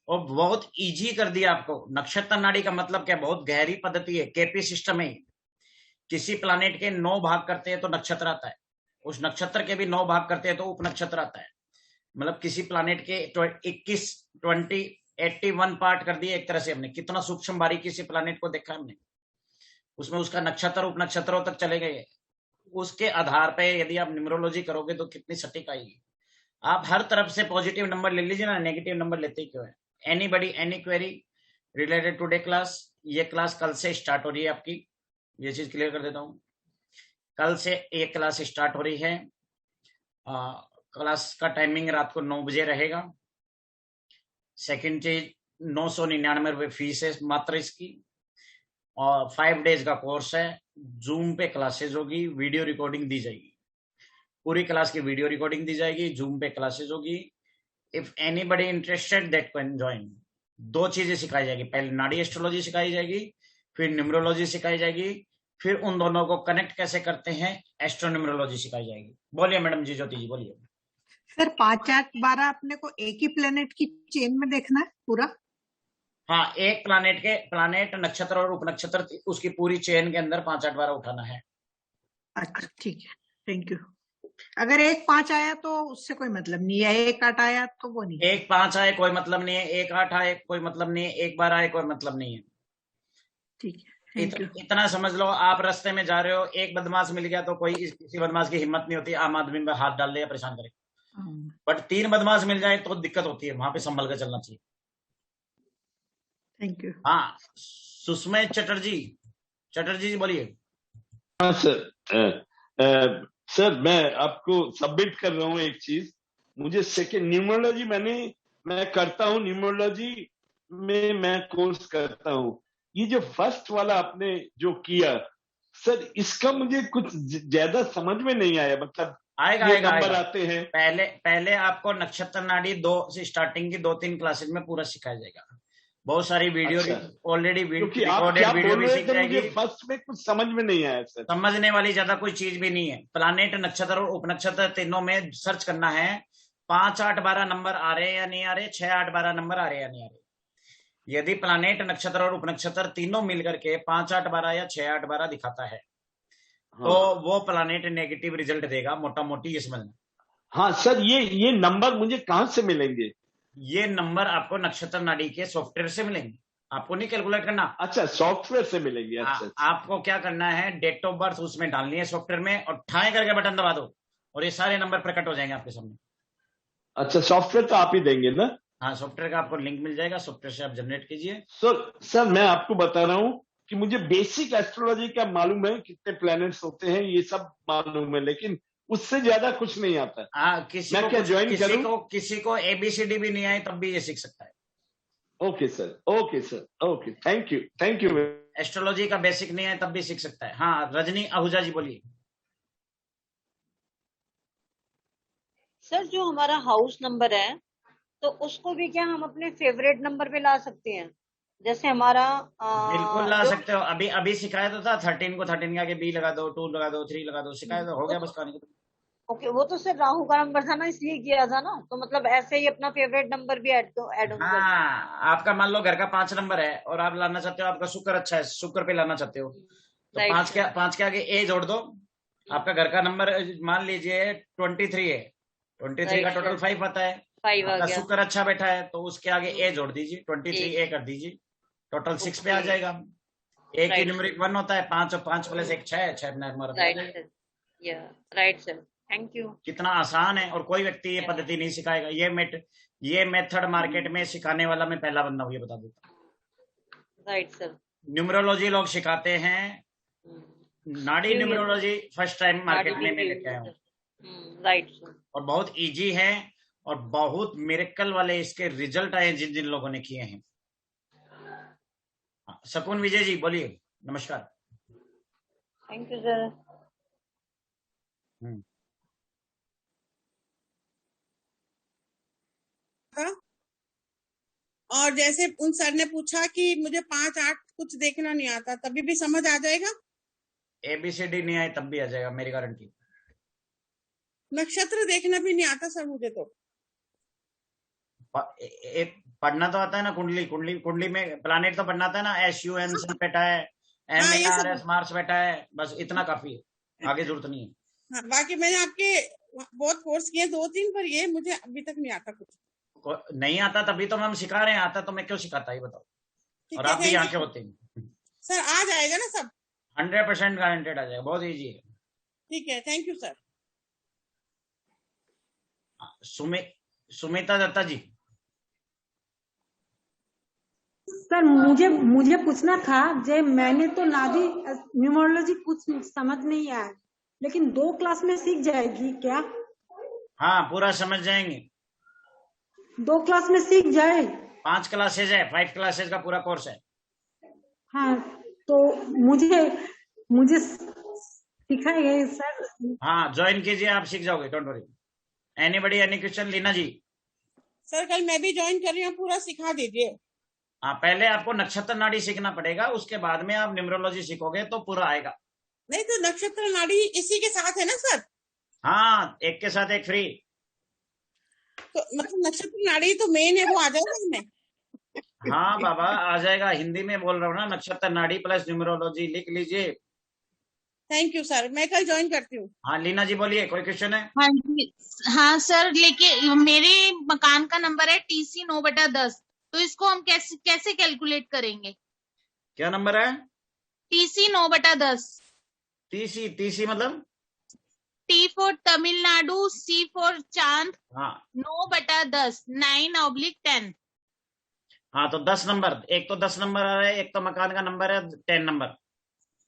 और बहुत इजी कर दिया आपको। नक्षत्र नाड़ी का मतलब क्या? बहुत गहरी पद्धति है, केपी सिस्टम है। किसी प्लानेट के 9 भाग करते हैं तो नक्षत्र आता है, उस नक्षत्र के भी 9 भाग करते हैं तो उपनक्षत्र आता है। मतलब किसी प्लानेट के 21 20 81 पार्ट कर दिए एक तरह से हमने। कितना सूक्ष्म बारीकी से प्लानेट को देखा हमने, उसमें उसका नक्षत्र उपनक्षत्रों तक चले गए। उसके आधार पे यदि आप न्यूमरोलॉजी करोगे तो कितनी सटीक आएगी। आप हर तरफ से पॉजिटिव नंबर ले लीजिए ना, नेगेटिव नंबर लेते ही क्यों है? Anybody any query related today class? ये क्लास कल से स्टार्ट हो रही है आपकी, ये चीज क्लियर कर देता हूँ। कल से एक क्लास स्टार्ट हो रही है। क्लास का टाइमिंग रात को 9 बजे रहेगा। सेकंड चीज, 999 फीस है मात्र इसकी, और 5 डेज का कोर्स है। जूम पे क्लासेज होगी, वीडियो रिकॉर्डिंग दी जाएगी, पूरी क्लास की वीडियो रिकॉर्डिंग दी जाएगी, जूम पे क्लासेज होगी। If anybody interested that can join. 2 चीजें सिखाई जाएगी, पहले नाड़ी एस्ट्रोलॉजी सिखाई जाएगी, फिर न्यूमरोलॉजी सिखाई जाएगी, फिर उन दोनों को कनेक्ट कैसे करते हैं एस्ट्रोन्यूमरोलॉजी सिखाई जाएगी। बोलिए मैडम जी, ज्योति जी बोलिए। सर 5 8 12 अपने को एक ही प्लेनेट की चेन में देखना है पूरा? हाँ, एक प्लानेट नक्षत्र और उपनक्षत्र, उसकी पूरी चेन के अंदर 5 8 12 उठाना है। अच्छा ठीक है, थैंक यू। अगर 1 5 आया तो उससे कोई मतलब नहीं है, 1 8 आया तो वो नहीं। 1 5 आए कोई मतलब नहीं है, 1 8 आए कोई मतलब नहीं है, 1 12 आए कोई मतलब नहीं है। ठीक है, थैंक यू। इतना समझ लो, आप रास्ते में जा रहे हो, एक बदमाश मिल गया तो कोई किसी बदमाश की हिम्मत नहीं होती आम आदमी में हाथ डाल दे या परेशान करे। बट 3 बदमाश मिल जाए तो दिक्कत होती है, वहां पे संभल कर चलना चाहिए। Thank you. हाँ, सुषमा चटर्जी जी बोलिए। हाँ सर, सर मैं आपको सबमिट कर रहा हूँ एक चीज। मुझे सेकेंड न्यूमरोलॉजी मैं करता हूँ, न्यूमरोलॉजी में मैं कोर्स करता हूँ। ये जो फर्स्ट वाला आपने जो किया सर, इसका मुझे कुछ ज्यादा समझ में नहीं आया। मतलब आएगा नंबर आते हैं। पहले आपको नक्षत्र नाड़ी 2 से स्टार्टिंग की 2-3 क्लासेज में पूरा सिखाया जाएगा। बहुत सारी वीडियो ऑलरेडी रिकॉर्डेड वीडियो भी सीख जाएगी। फर्स्ट में कुछ समझ में नहीं आया सर। समझने वाली ज्यादा कोई चीज भी नहीं है। प्लानेट, नक्षत्र और उपनक्षत्र तीनों में सर्च करना है 5 8 12 नंबर आ रहे या नहीं आ रहे, 6 8 12 नंबर आ रहे या नहीं आ रहे। यदि प्लानेट, नक्षत्र और उपनक्षत्र तीनों मिलकर के 5 8 12 या 6 8 12 दिखाता है, हाँ, तो वो प्लानेट नेगेटिव रिजल्ट देगा, मोटा मोटी ये समझना। हाँ सर, ये नंबर मुझे कहां से मिलेंगे? ये नंबर आपको नक्षत्र नाड़ी के सॉफ्टवेयर से मिलेंगे, आपको नहीं कैलकुलेट करना। अच्छा, सॉफ्टवेयर से मिलेंगे। अच्छा, आपको क्या करना है, डेट ऑफ बर्थ उसमें डालनी है सॉफ्टवेयर में, और ठाए करके बटन दबा दो और ये सारे नंबर प्रकट हो जाएंगे आपके सामने। अच्छा, सॉफ्टवेयर तो आप ही देंगे ना? हाँ, सॉफ्टवेयर का आपको लिंक मिल जाएगा, सॉफ्टवेयर से आप जनरेट कीजिए। सर मैं आपको बता रहा हूँ कि मुझे बेसिक एस्ट्रोलॉजी का मालूम है, कितने प्लैनेट्स होते हैं ये सब मालूम है, लेकिन उससे ज्यादा कुछ नहीं आता। किसी को एबीसीडी भी नहीं आए तब भी ये सीख सकता है। Okay sir, okay sir, okay, thank you. Astrology का बेसिक नहीं है तब भी सीख सकता है। हाँ, रजनी आहूजा जी बोलिए। सर जो हमारा हाउस नंबर है तो उसको भी क्या हम अपने फेवरेट नंबर पे ला सकते हैं? जैसे हमारा बिल्कुल ला जो सकते हो। अभी अभी सिखाया तो था 13 को 13 के आगे बी लगा दो, 2 लगा दो, 3 लगा दो, सिखाया तो हो गया बस कहानी। ओके, वो तो सर राहु का नंबर था ना, इसलिए किया था ना। तो मतलब ऐसे ही अपना फेवरेट नंबर भी ऐड ऑन कर सकते हाँ, आपका मान लो घर का 5 नंबर है और आप लाना चाहते हो, आपका शुक्र अच्छा है, शुक्र पे लाना चाहते हो, तो राइट सर। 5 के आगे ए जोड़ दो। आपका घर का नंबर मान लीजिए 23 है, 23 का राइट टोटल सर, 5 आता है। 5 आ आपका गया। शुक्र अच्छा बैठा है तो उसके आगे ए जोड़ दीजिए, 23 ए कर दीजिए, टोटल 6 पे आ ओके, जाएगा। ए की राइट न्यूमेरिक 1 होता है, 5 और 5 प्लस 1 6, 6 नंबर पे आ राइट जाएगा। सर, या राइट सर, थैंक यू। कितना आसान है, और कोई व्यक्ति ये पद्धति नहीं सिखाएगा। ये मेथड मार्केट में सिखाने वाला मैं पहला बंदा हूँ, ये बता देता हूँ। Right sir. न्यूमरोलॉजी लोग सिखाते हैं, नाड़ी न्यूमरोलॉजी फर्स्ट टाइम मार्केट में मैं लेके आया हूँ, राइट सर। और बहुत इजी है, और बहुत मिरेकल वाले इसके रिजल्ट आए जिन जिन लोगों ने किए हैं। शकुन विजय जी बोलिए, नमस्कार। Thank you sir. और जैसे उन सर ने पूछा कि मुझे 5 8 कुछ देखना नहीं आता, तभी भी समझ आ जाएगा? ABCD नहीं आए तब भी आ जाएगा, मेरी गारंटी। नक्षत्र देखना भी नहीं आता सर मुझे तो। एक पढ़ना तो आता है ना, कुंडली में प्लानेट तो पढ़ना आता है ना, SUN सन बैठा है, हाँ, ये सब MARS मार्स बैठा है, बस इतना काफी है, आगे जरूरत नहीं है। हाँ, बाकी मैंने आपके बहुत कोर्स किए 2-3, पर ये मुझे अभी तक नहीं आता कुछ। नहीं आता तभी तो हम सिखा रहे हैं, आता तो मैं क्यों सिखाता, ये बताओ। और आप भी यहाँ के होते हैं। सर आ जाएगा ना सब? 100% गारंटेड आ जाएगा, बहुत इजी है। ठीक है, thank you sir. Sumita Datta ji. Sir मुझे पूछना था, जब मैंने तो नाड़ी न्यूमरोलॉजी कुछ समझ नहीं आया, लेकिन 2 क्लास में सीख जाएगी क्या? हाँ, पूरा समझ जाएंगे। 2 क्लास में सीख जाए? 5 क्लासेज है, 5 क्लासेज का पूरा कोर्स है। हाँ, तो मुझे सिखाएंगे सर? हाँ, ज्वाइन कीजिए, आप सीख जाओगे, don't worry. Anybody, any question? Leena ji. Sir कल मैं भी ज्वाइन कर रही हूँ, पूरा सिखा दीजिए। हाँ, पहले आपको नक्षत्र नाड़ी सीखना पड़ेगा, उसके बाद में आप न्यूमरोलॉजी सीखोगे तो पूरा आएगा। नहीं तो नक्षत्र नाड़ी इसी के साथ है ना सर? हाँ, एक के साथ एक फ्री। तो मतलब नक्षत्र नाड़ी तो मेन है, वो आ जाएगा इसमें? हाँ बाबा, आ जाएगा, हिंदी में बोल रहा हूँ ना, नक्षत्र नाड़ी प्लस न्यूमरोलॉजी लिख लीजिए। थैंक यू सर, मैं कल ज्वाइन करती हूँ। हाँ, लीना जी बोलिए, कोई क्वेश्चन है? हाँ जी, हाँ सर, लेकिन मेरे मकान का नंबर है TC 9/10, तो इसको हम कैसे कैलकुलेट करेंगे? क्या नंबर है? TC 9/10। TC मतलब? T for Tamil Nadu, C for चांद, हाँ 9/10, 9/10। हाँ, तो 10 नंबर, एक तो 10 नंबर आ रहा है, एक तो मकान का नंबर है 10 नंबर।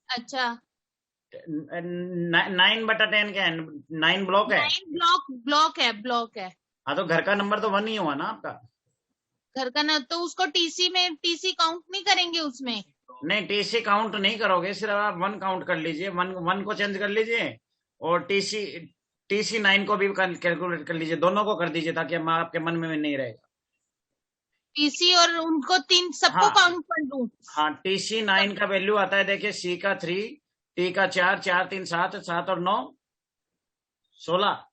अच्छा, 9/10 क्या है? 9 ब्लॉक है। 9 ब्लॉक है। हाँ, तो घर का नंबर तो 1 ही हुआ ना आपका। घर का ना, तो उसको TC काउंट नहीं करेंगे उसमें? नहीं, TC काउंट नहीं करोगे, सिर्फ आप 1 काउंट कर लीजिए, 1 को चेंज कर लीजिए, और TC 9 को भी कैलकुलेट कर लीजिए, दोनों को कर दीजिए, ताकि आपके मन में नहीं रहेगा। TC और उनको सबको हाँ। काउंट कर दूं? हाँ, TC 9 का वैल्यू आता है, देखिए, C का 3, T का 4, 4 3 7, 7 और 9 16,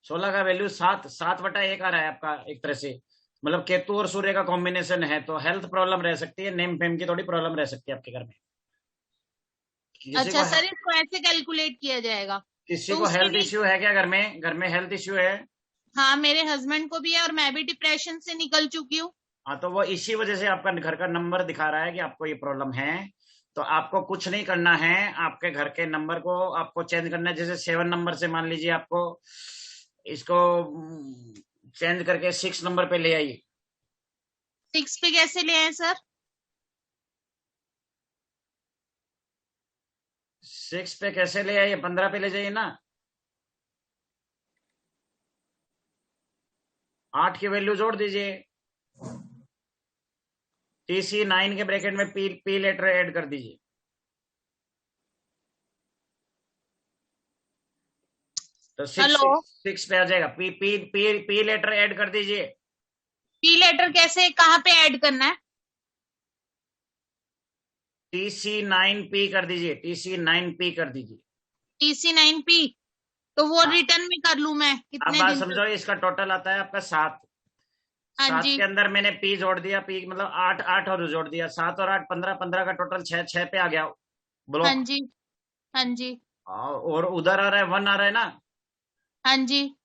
16 का वैल्यू 7/1 आ रहा है आपका, एक तरह से मतलब केतु और सूर्य का कॉम्बिनेशन है, तो हेल्थ प्रॉब्लम रह सकती है, नेम फेम की थोड़ी प्रॉब्लम रह सकती है आपके घर में। अच्छा सर, इसको ऐसे कैलकुलेट किया जाएगा? किसी तो को उसके हेल्थ लिए- इश्यू है क्या घर में हेल्थ इश्यू है? हाँ, मेरे हस्बैंड को भी है, और मैं भी डिप्रेशन से निकल चुकी हूँ। हाँ, तो वो इसी वजह से आपका घर का नंबर दिखा रहा है कि आपको ये प्रॉब्लम है। तो आपको कुछ नहीं करना है, आपके घर के नंबर को आपको चेंज करना है। जैसे 7 नंबर से मान लीजिए आपको इसको चेंज करके 6 नंबर पे ले आइए। 6 पे कैसे ले आए सर? 6 पे कैसे ले आइए? 15 पे ले जाइए ना। 8 की वैल्यू जोड़ दीजिए। TC9 के ब्रैकेट में पी लेटर ऐड कर दीजिए। तो हेलो, 6 पे आ जाएगा। पी लेटर ऐड कर दीजिए। पी लेटर कैसे, कहाँ पे ऐड करना है? TC9P कर दीजिए। TC9P कर दीजिए। TC9P, तो वो हाँ। रिटर्न में कर लूं मैं अब कितने बात दिन समझो, तक? इसका टोटल आता है आपका 7। हाँ 7 जी, के अंदर मैंने पी जोड़ दिया, पी मतलब 8 और जोड़ दिया, 7 और 8 15, 15 का टोटल 6 पे आ गया हाँ ब्लॉक। जी, हाँ जी, और उधर आ रहा है 1 आ रहा है ना, हाँ जी।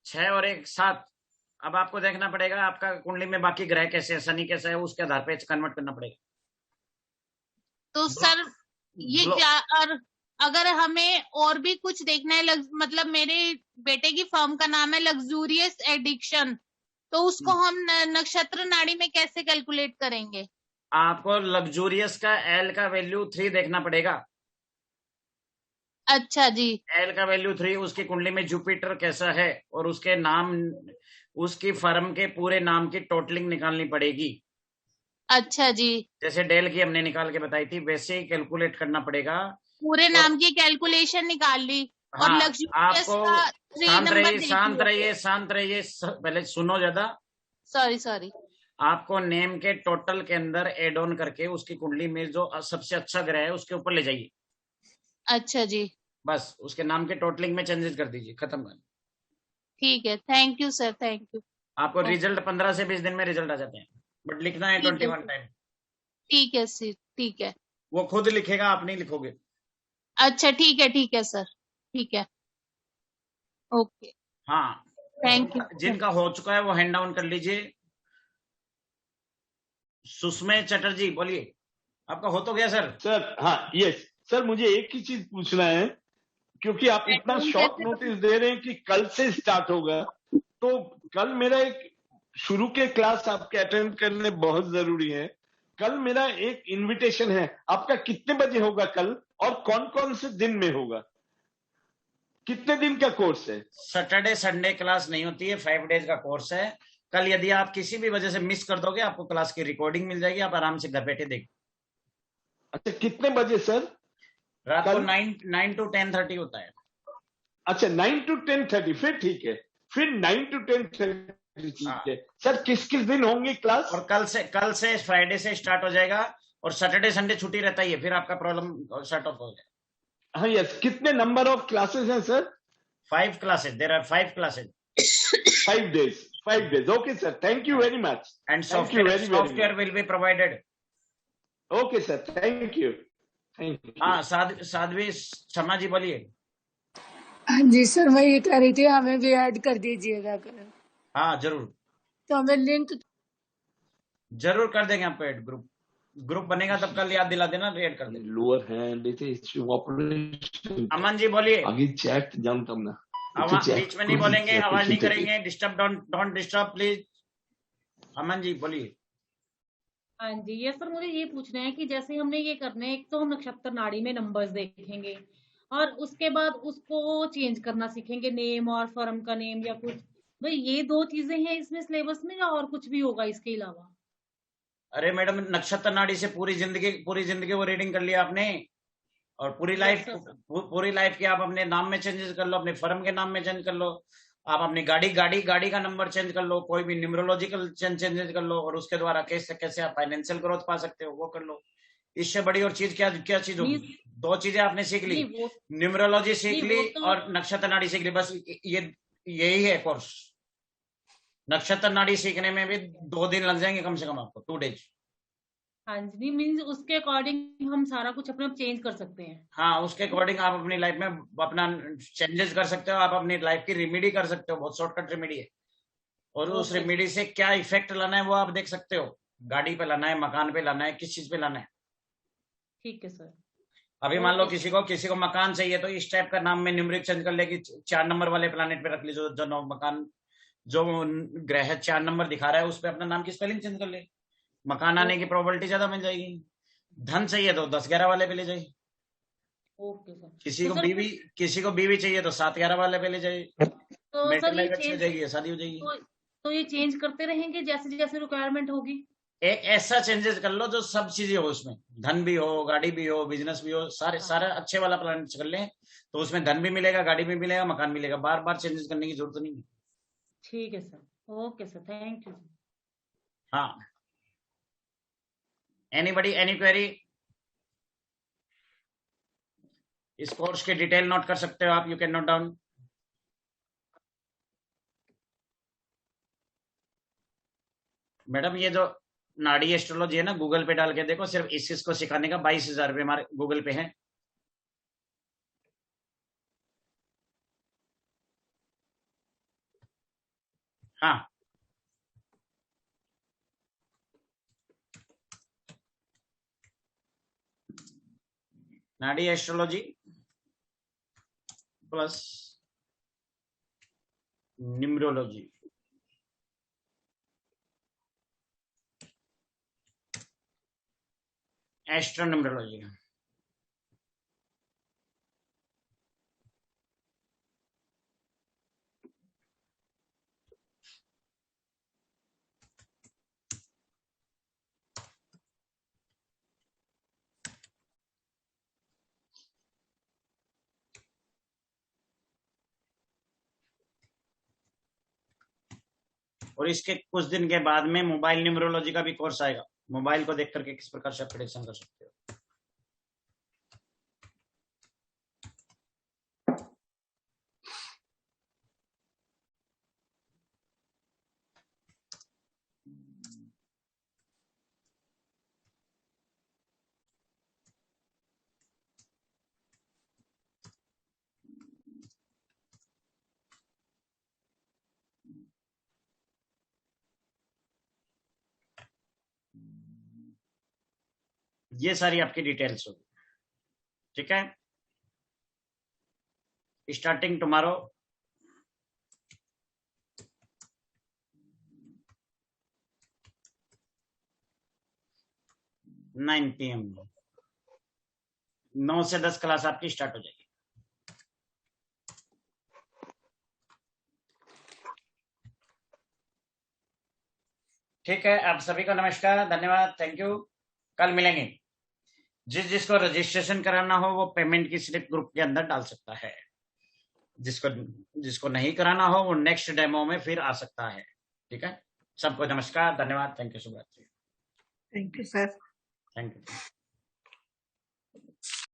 6 और 1 7। अब आपको देखना पड़ेगा आपका कुंडली में बाकी ग्रह कैसे है, शनि कैसा है, उसके आधार पे कन्वर्ट करना पड़ेगा। तो सर ये ब्लॉक क्या, और अगर हमें और भी कुछ देखना है, मतलब मेरे बेटे की फर्म का नाम है लग्जूरियस एडिक्शन, तो उसको हम नक्षत्र नाड़ी में कैसे कैलकुलेट करेंगे? आपको लग्जूरियस का एल का वैल्यू 3 देखना पड़ेगा। अच्छा जी, एल का वैल्यू 3, उसकी कुंडली में जुपिटर कैसा है और उसके नाम, उसकी फर्म के पूरे नाम की टोटलिंग निकालनी पड़ेगी। अच्छा जी, जैसे डेल की हमने निकाल के बताई थी, वैसे ही कैलकुलेट करना पड़ेगा। पूरे और नाम की कैलकुलेशन निकाल ली और हाँ, लग्जूरियस आपको का 3 शांत नंबर रहिए, देख शांत लिया। रहिए, शांत रहिए, पहले सुनो ज्यादा। सॉरी। आपको नेम के टोटल के अंदर एड ऑन करके उसकी कुंडली में जो सबसे अच्छा ग्रह है उसके ऊपर ले जाइए। अच्छा जी, बस उसके नाम के टोटलिंग में चेंजेस कर दीजिए, खत्म कर। ठीक है, thank you sir, thank you. आपको ओके, रिजल्ट 15 से 20 दिन में रिजल्ट आ जाते हैं, बट लिखना है ठीक है 21 टाइम। ठीक है सर, ठीक है। वो खुद लिखेगा, आप नहीं लिखोगे। अच्छा ठीक है सर, ठीक है, ओके, हाँ, थैंक यू। जिनका हो चुका है वो हैंड डाउन कर लीजिए। सुषमय चटर्जी बोलिए, आपका हो तो गया सर? सर हाँ, यस सर, मुझे एक ही चीज पूछना है, क्योंकि आप इतना शॉर्ट नोटिस दे रहे हैं कि कल से स्टार्ट होगा, तो कल मेरा एक शुरू के क्लास आपके अटेंड करने बहुत जरूरी है। कल मेरा एक इनविटेशन है, आपका कितने बजे होगा कल, और कौन कौन से दिन में होगा, कितने दिन का कोर्स है? सैटरडे संडे क्लास नहीं होती है, 5 डेज का कोर्स है। कल यदि आप किसी भी वजह से मिस कर दोगे, आपको क्लास की रिकॉर्डिंग मिल जाएगी, आप आराम से घर बैठे देख। अच्छा, कितने बजे सर? रात को कल 9 to 10:30 होता है। अच्छा, 9 to 10:30, फिर ठीक है, फिर 9 to 10:30 ठीक है सर। किस किस दिन होंगे क्लास? और कल से फ्राइडे से स्टार्ट हो जाएगा, और सैटरडे संडे छुट्टी रहता ही है, फिर आपका प्रॉब्लम सॉर्ट ऑफ हो जाएगा। हाँ यस, कितने नंबर ऑफ क्लासेस हैं sir? 5 classes, there are 5 classes 5 days, 5 days. Okay sir, thank you very much. and Thank you very software much. will be provided. Okay sir, thank you. Thank you. हाँ, साध्वी क्षमा जी बोलिए। हाँ जी sir, मैं ये कह रही थी हमें भी ऐड कर दीजिएगा कर, हाँ जरूर, तो हमें लिंक जरूर कर देंगे आपको ऐड। ग्रुप बनेगा तब कल याद दिला देना, ऐड कर देंगे। लोअर हैंड इसे ऑपरेशन अमन जी बोलिए। आगे चैट जानता हूं ना, आवाज बीच में नहीं बोलेंगे, आवाज नहीं करेंगे, disturb, don't disturb please. Aman ji बोलिए। हाँ जी, ये सर मुझे ये पूछना है कि जैसे हमने ये करना है, एक तो हम नक्षत्र नाड़ी में नंबर्स देखेंगे और उसके बाद उसको चेंज करना सीखेंगे, नेम और फर्म का नेम या कुछ, भाई ये 2 चीजें हैं इसमें सिलेबस में, या और कुछ भी होगा इसके अलावा? अरे मैडम, नक्षत्र नाड़ी से पूरी जिंदगी वो रीडिंग कर लिया आपने, और पूरी लाइफ की आप अपने नाम में चेंजेस कर लो, अपने फर्म के नाम में चेंज कर लो, आप अपनी गाड़ी का नंबर चेंज कर लो, कोई भी न्यूमरोलॉजिकल चेंजेस कर लो, और उसके द्वारा कैसे आप फाइनेंशियल ग्रोथ पा सकते हो वो कर लो। इससे बड़ी और चीज क्या चीज होगी? 2 चीजें आपने सीख ली, न्यूमरोलॉजी सीख ली और नक्षत्र नाड़ी सीख ली, बस यही है कोर्स। नक्षत्र नाड़ी सीखने में भी 2 दिन लग जाएंगे कम से कम आपको, 2 days। हाँ जी, मीन्स उसके अकॉर्डिंग हम सारा कुछ अपना चेंज कर सकते हैं। हाँ, उसके अकॉर्डिंग आप अपनी लाइफ में अपना चेंजेस कर सकते हो, आप अपनी लाइफ की रेमेडी कर सकते हो, बहुत शॉर्टकट रेमेडी है। और उस रेमेडी से क्या इफेक्ट लाना है वो आप देख सकते हो, गाड़ी पे लाना है, मकान पे लाना है, किस चीज पे लाना है। ठीक है सर। अभी मान लो किसी को मकान चाहिए, तो इस टाइप का नाम में न्यूमरिक चेंज कर ले कि 4 नंबर वाले प्लैनेट पे रख लीजिए, जो मकान जो ग्रह 4 नंबर दिखा रहा है उस पे अपना नाम की स्पेलिंग चेंज कर ले, मकान आने की प्रोबेबिलिटी ज्यादा मिल जाएगी। धन चाहिए तो 10-11 वाले पे ले जाइए। Okay sir. किसी को बीवी चाहिए तो 7-11 वाले पे ले जाइए, तो मेंटल सर लाइफ अच्छी हो जाएगी, शादी हो जाएगी। तो ये चेंज करते रहेंगे जैसे जैसे रिक्वायरमेंट होगी? एक ऐसा चेंजेस कर लो जो सब चीजें हो, उसमें धन भी हो, गाड़ी भी हो, बिजनेस भी हो, सारे अच्छे वाला प्लान कर लें, तो उसमें धन भी मिलेगा, गाड़ी भी मिलेगा, मकान मिलेगा। बार बार चेंजेस करने की जरूरत नहीं है। ठीक है sir, okay sir, thank you. हाँ, एनीबडी, एनी क्वेरी? इस कोर्स के डिटेल नोट कर सकते हो आप, you can note down. Madam ये जो नाड़ी एस्ट्रोलॉजी है ना, गूगल पे डाल के देखो, सिर्फ इस चीज को सिखाने का 22,000 रुपये हमारे गूगल पे है। हाँ, नाड़ी एस्ट्रोलॉजी प्लस न्यूमरोलॉजी, एस्ट्रोन्यूमरोलॉजी। और इसके कुछ दिन के बाद में मोबाइल न्यूमरोलॉजी का भी कोर्स आएगा। मोबाइल को देख करके किस प्रकार से प्रेडिक्शन कर सकते हो। ये सारी आपकी डिटेल्स होगी, ठीक है। स्टार्टिंग टुमारो 9 PM, 9 से 10 क्लास आपकी स्टार्ट हो जाएगी। ठीक है, आप सभी को नमस्कार, धन्यवाद, थैंक यू। कल मिलेंगे। जिसको रजिस्ट्रेशन कराना हो वो पेमेंट की स्लिप ग्रुप के अंदर डाल सकता है। जिसको नहीं कराना हो वो नेक्स्ट डेमो में फिर आ सकता है। ठीक है, सबको नमस्कार, धन्यवाद, थैंक यू, शुभ रात्रि। Thank you sir. Thank you.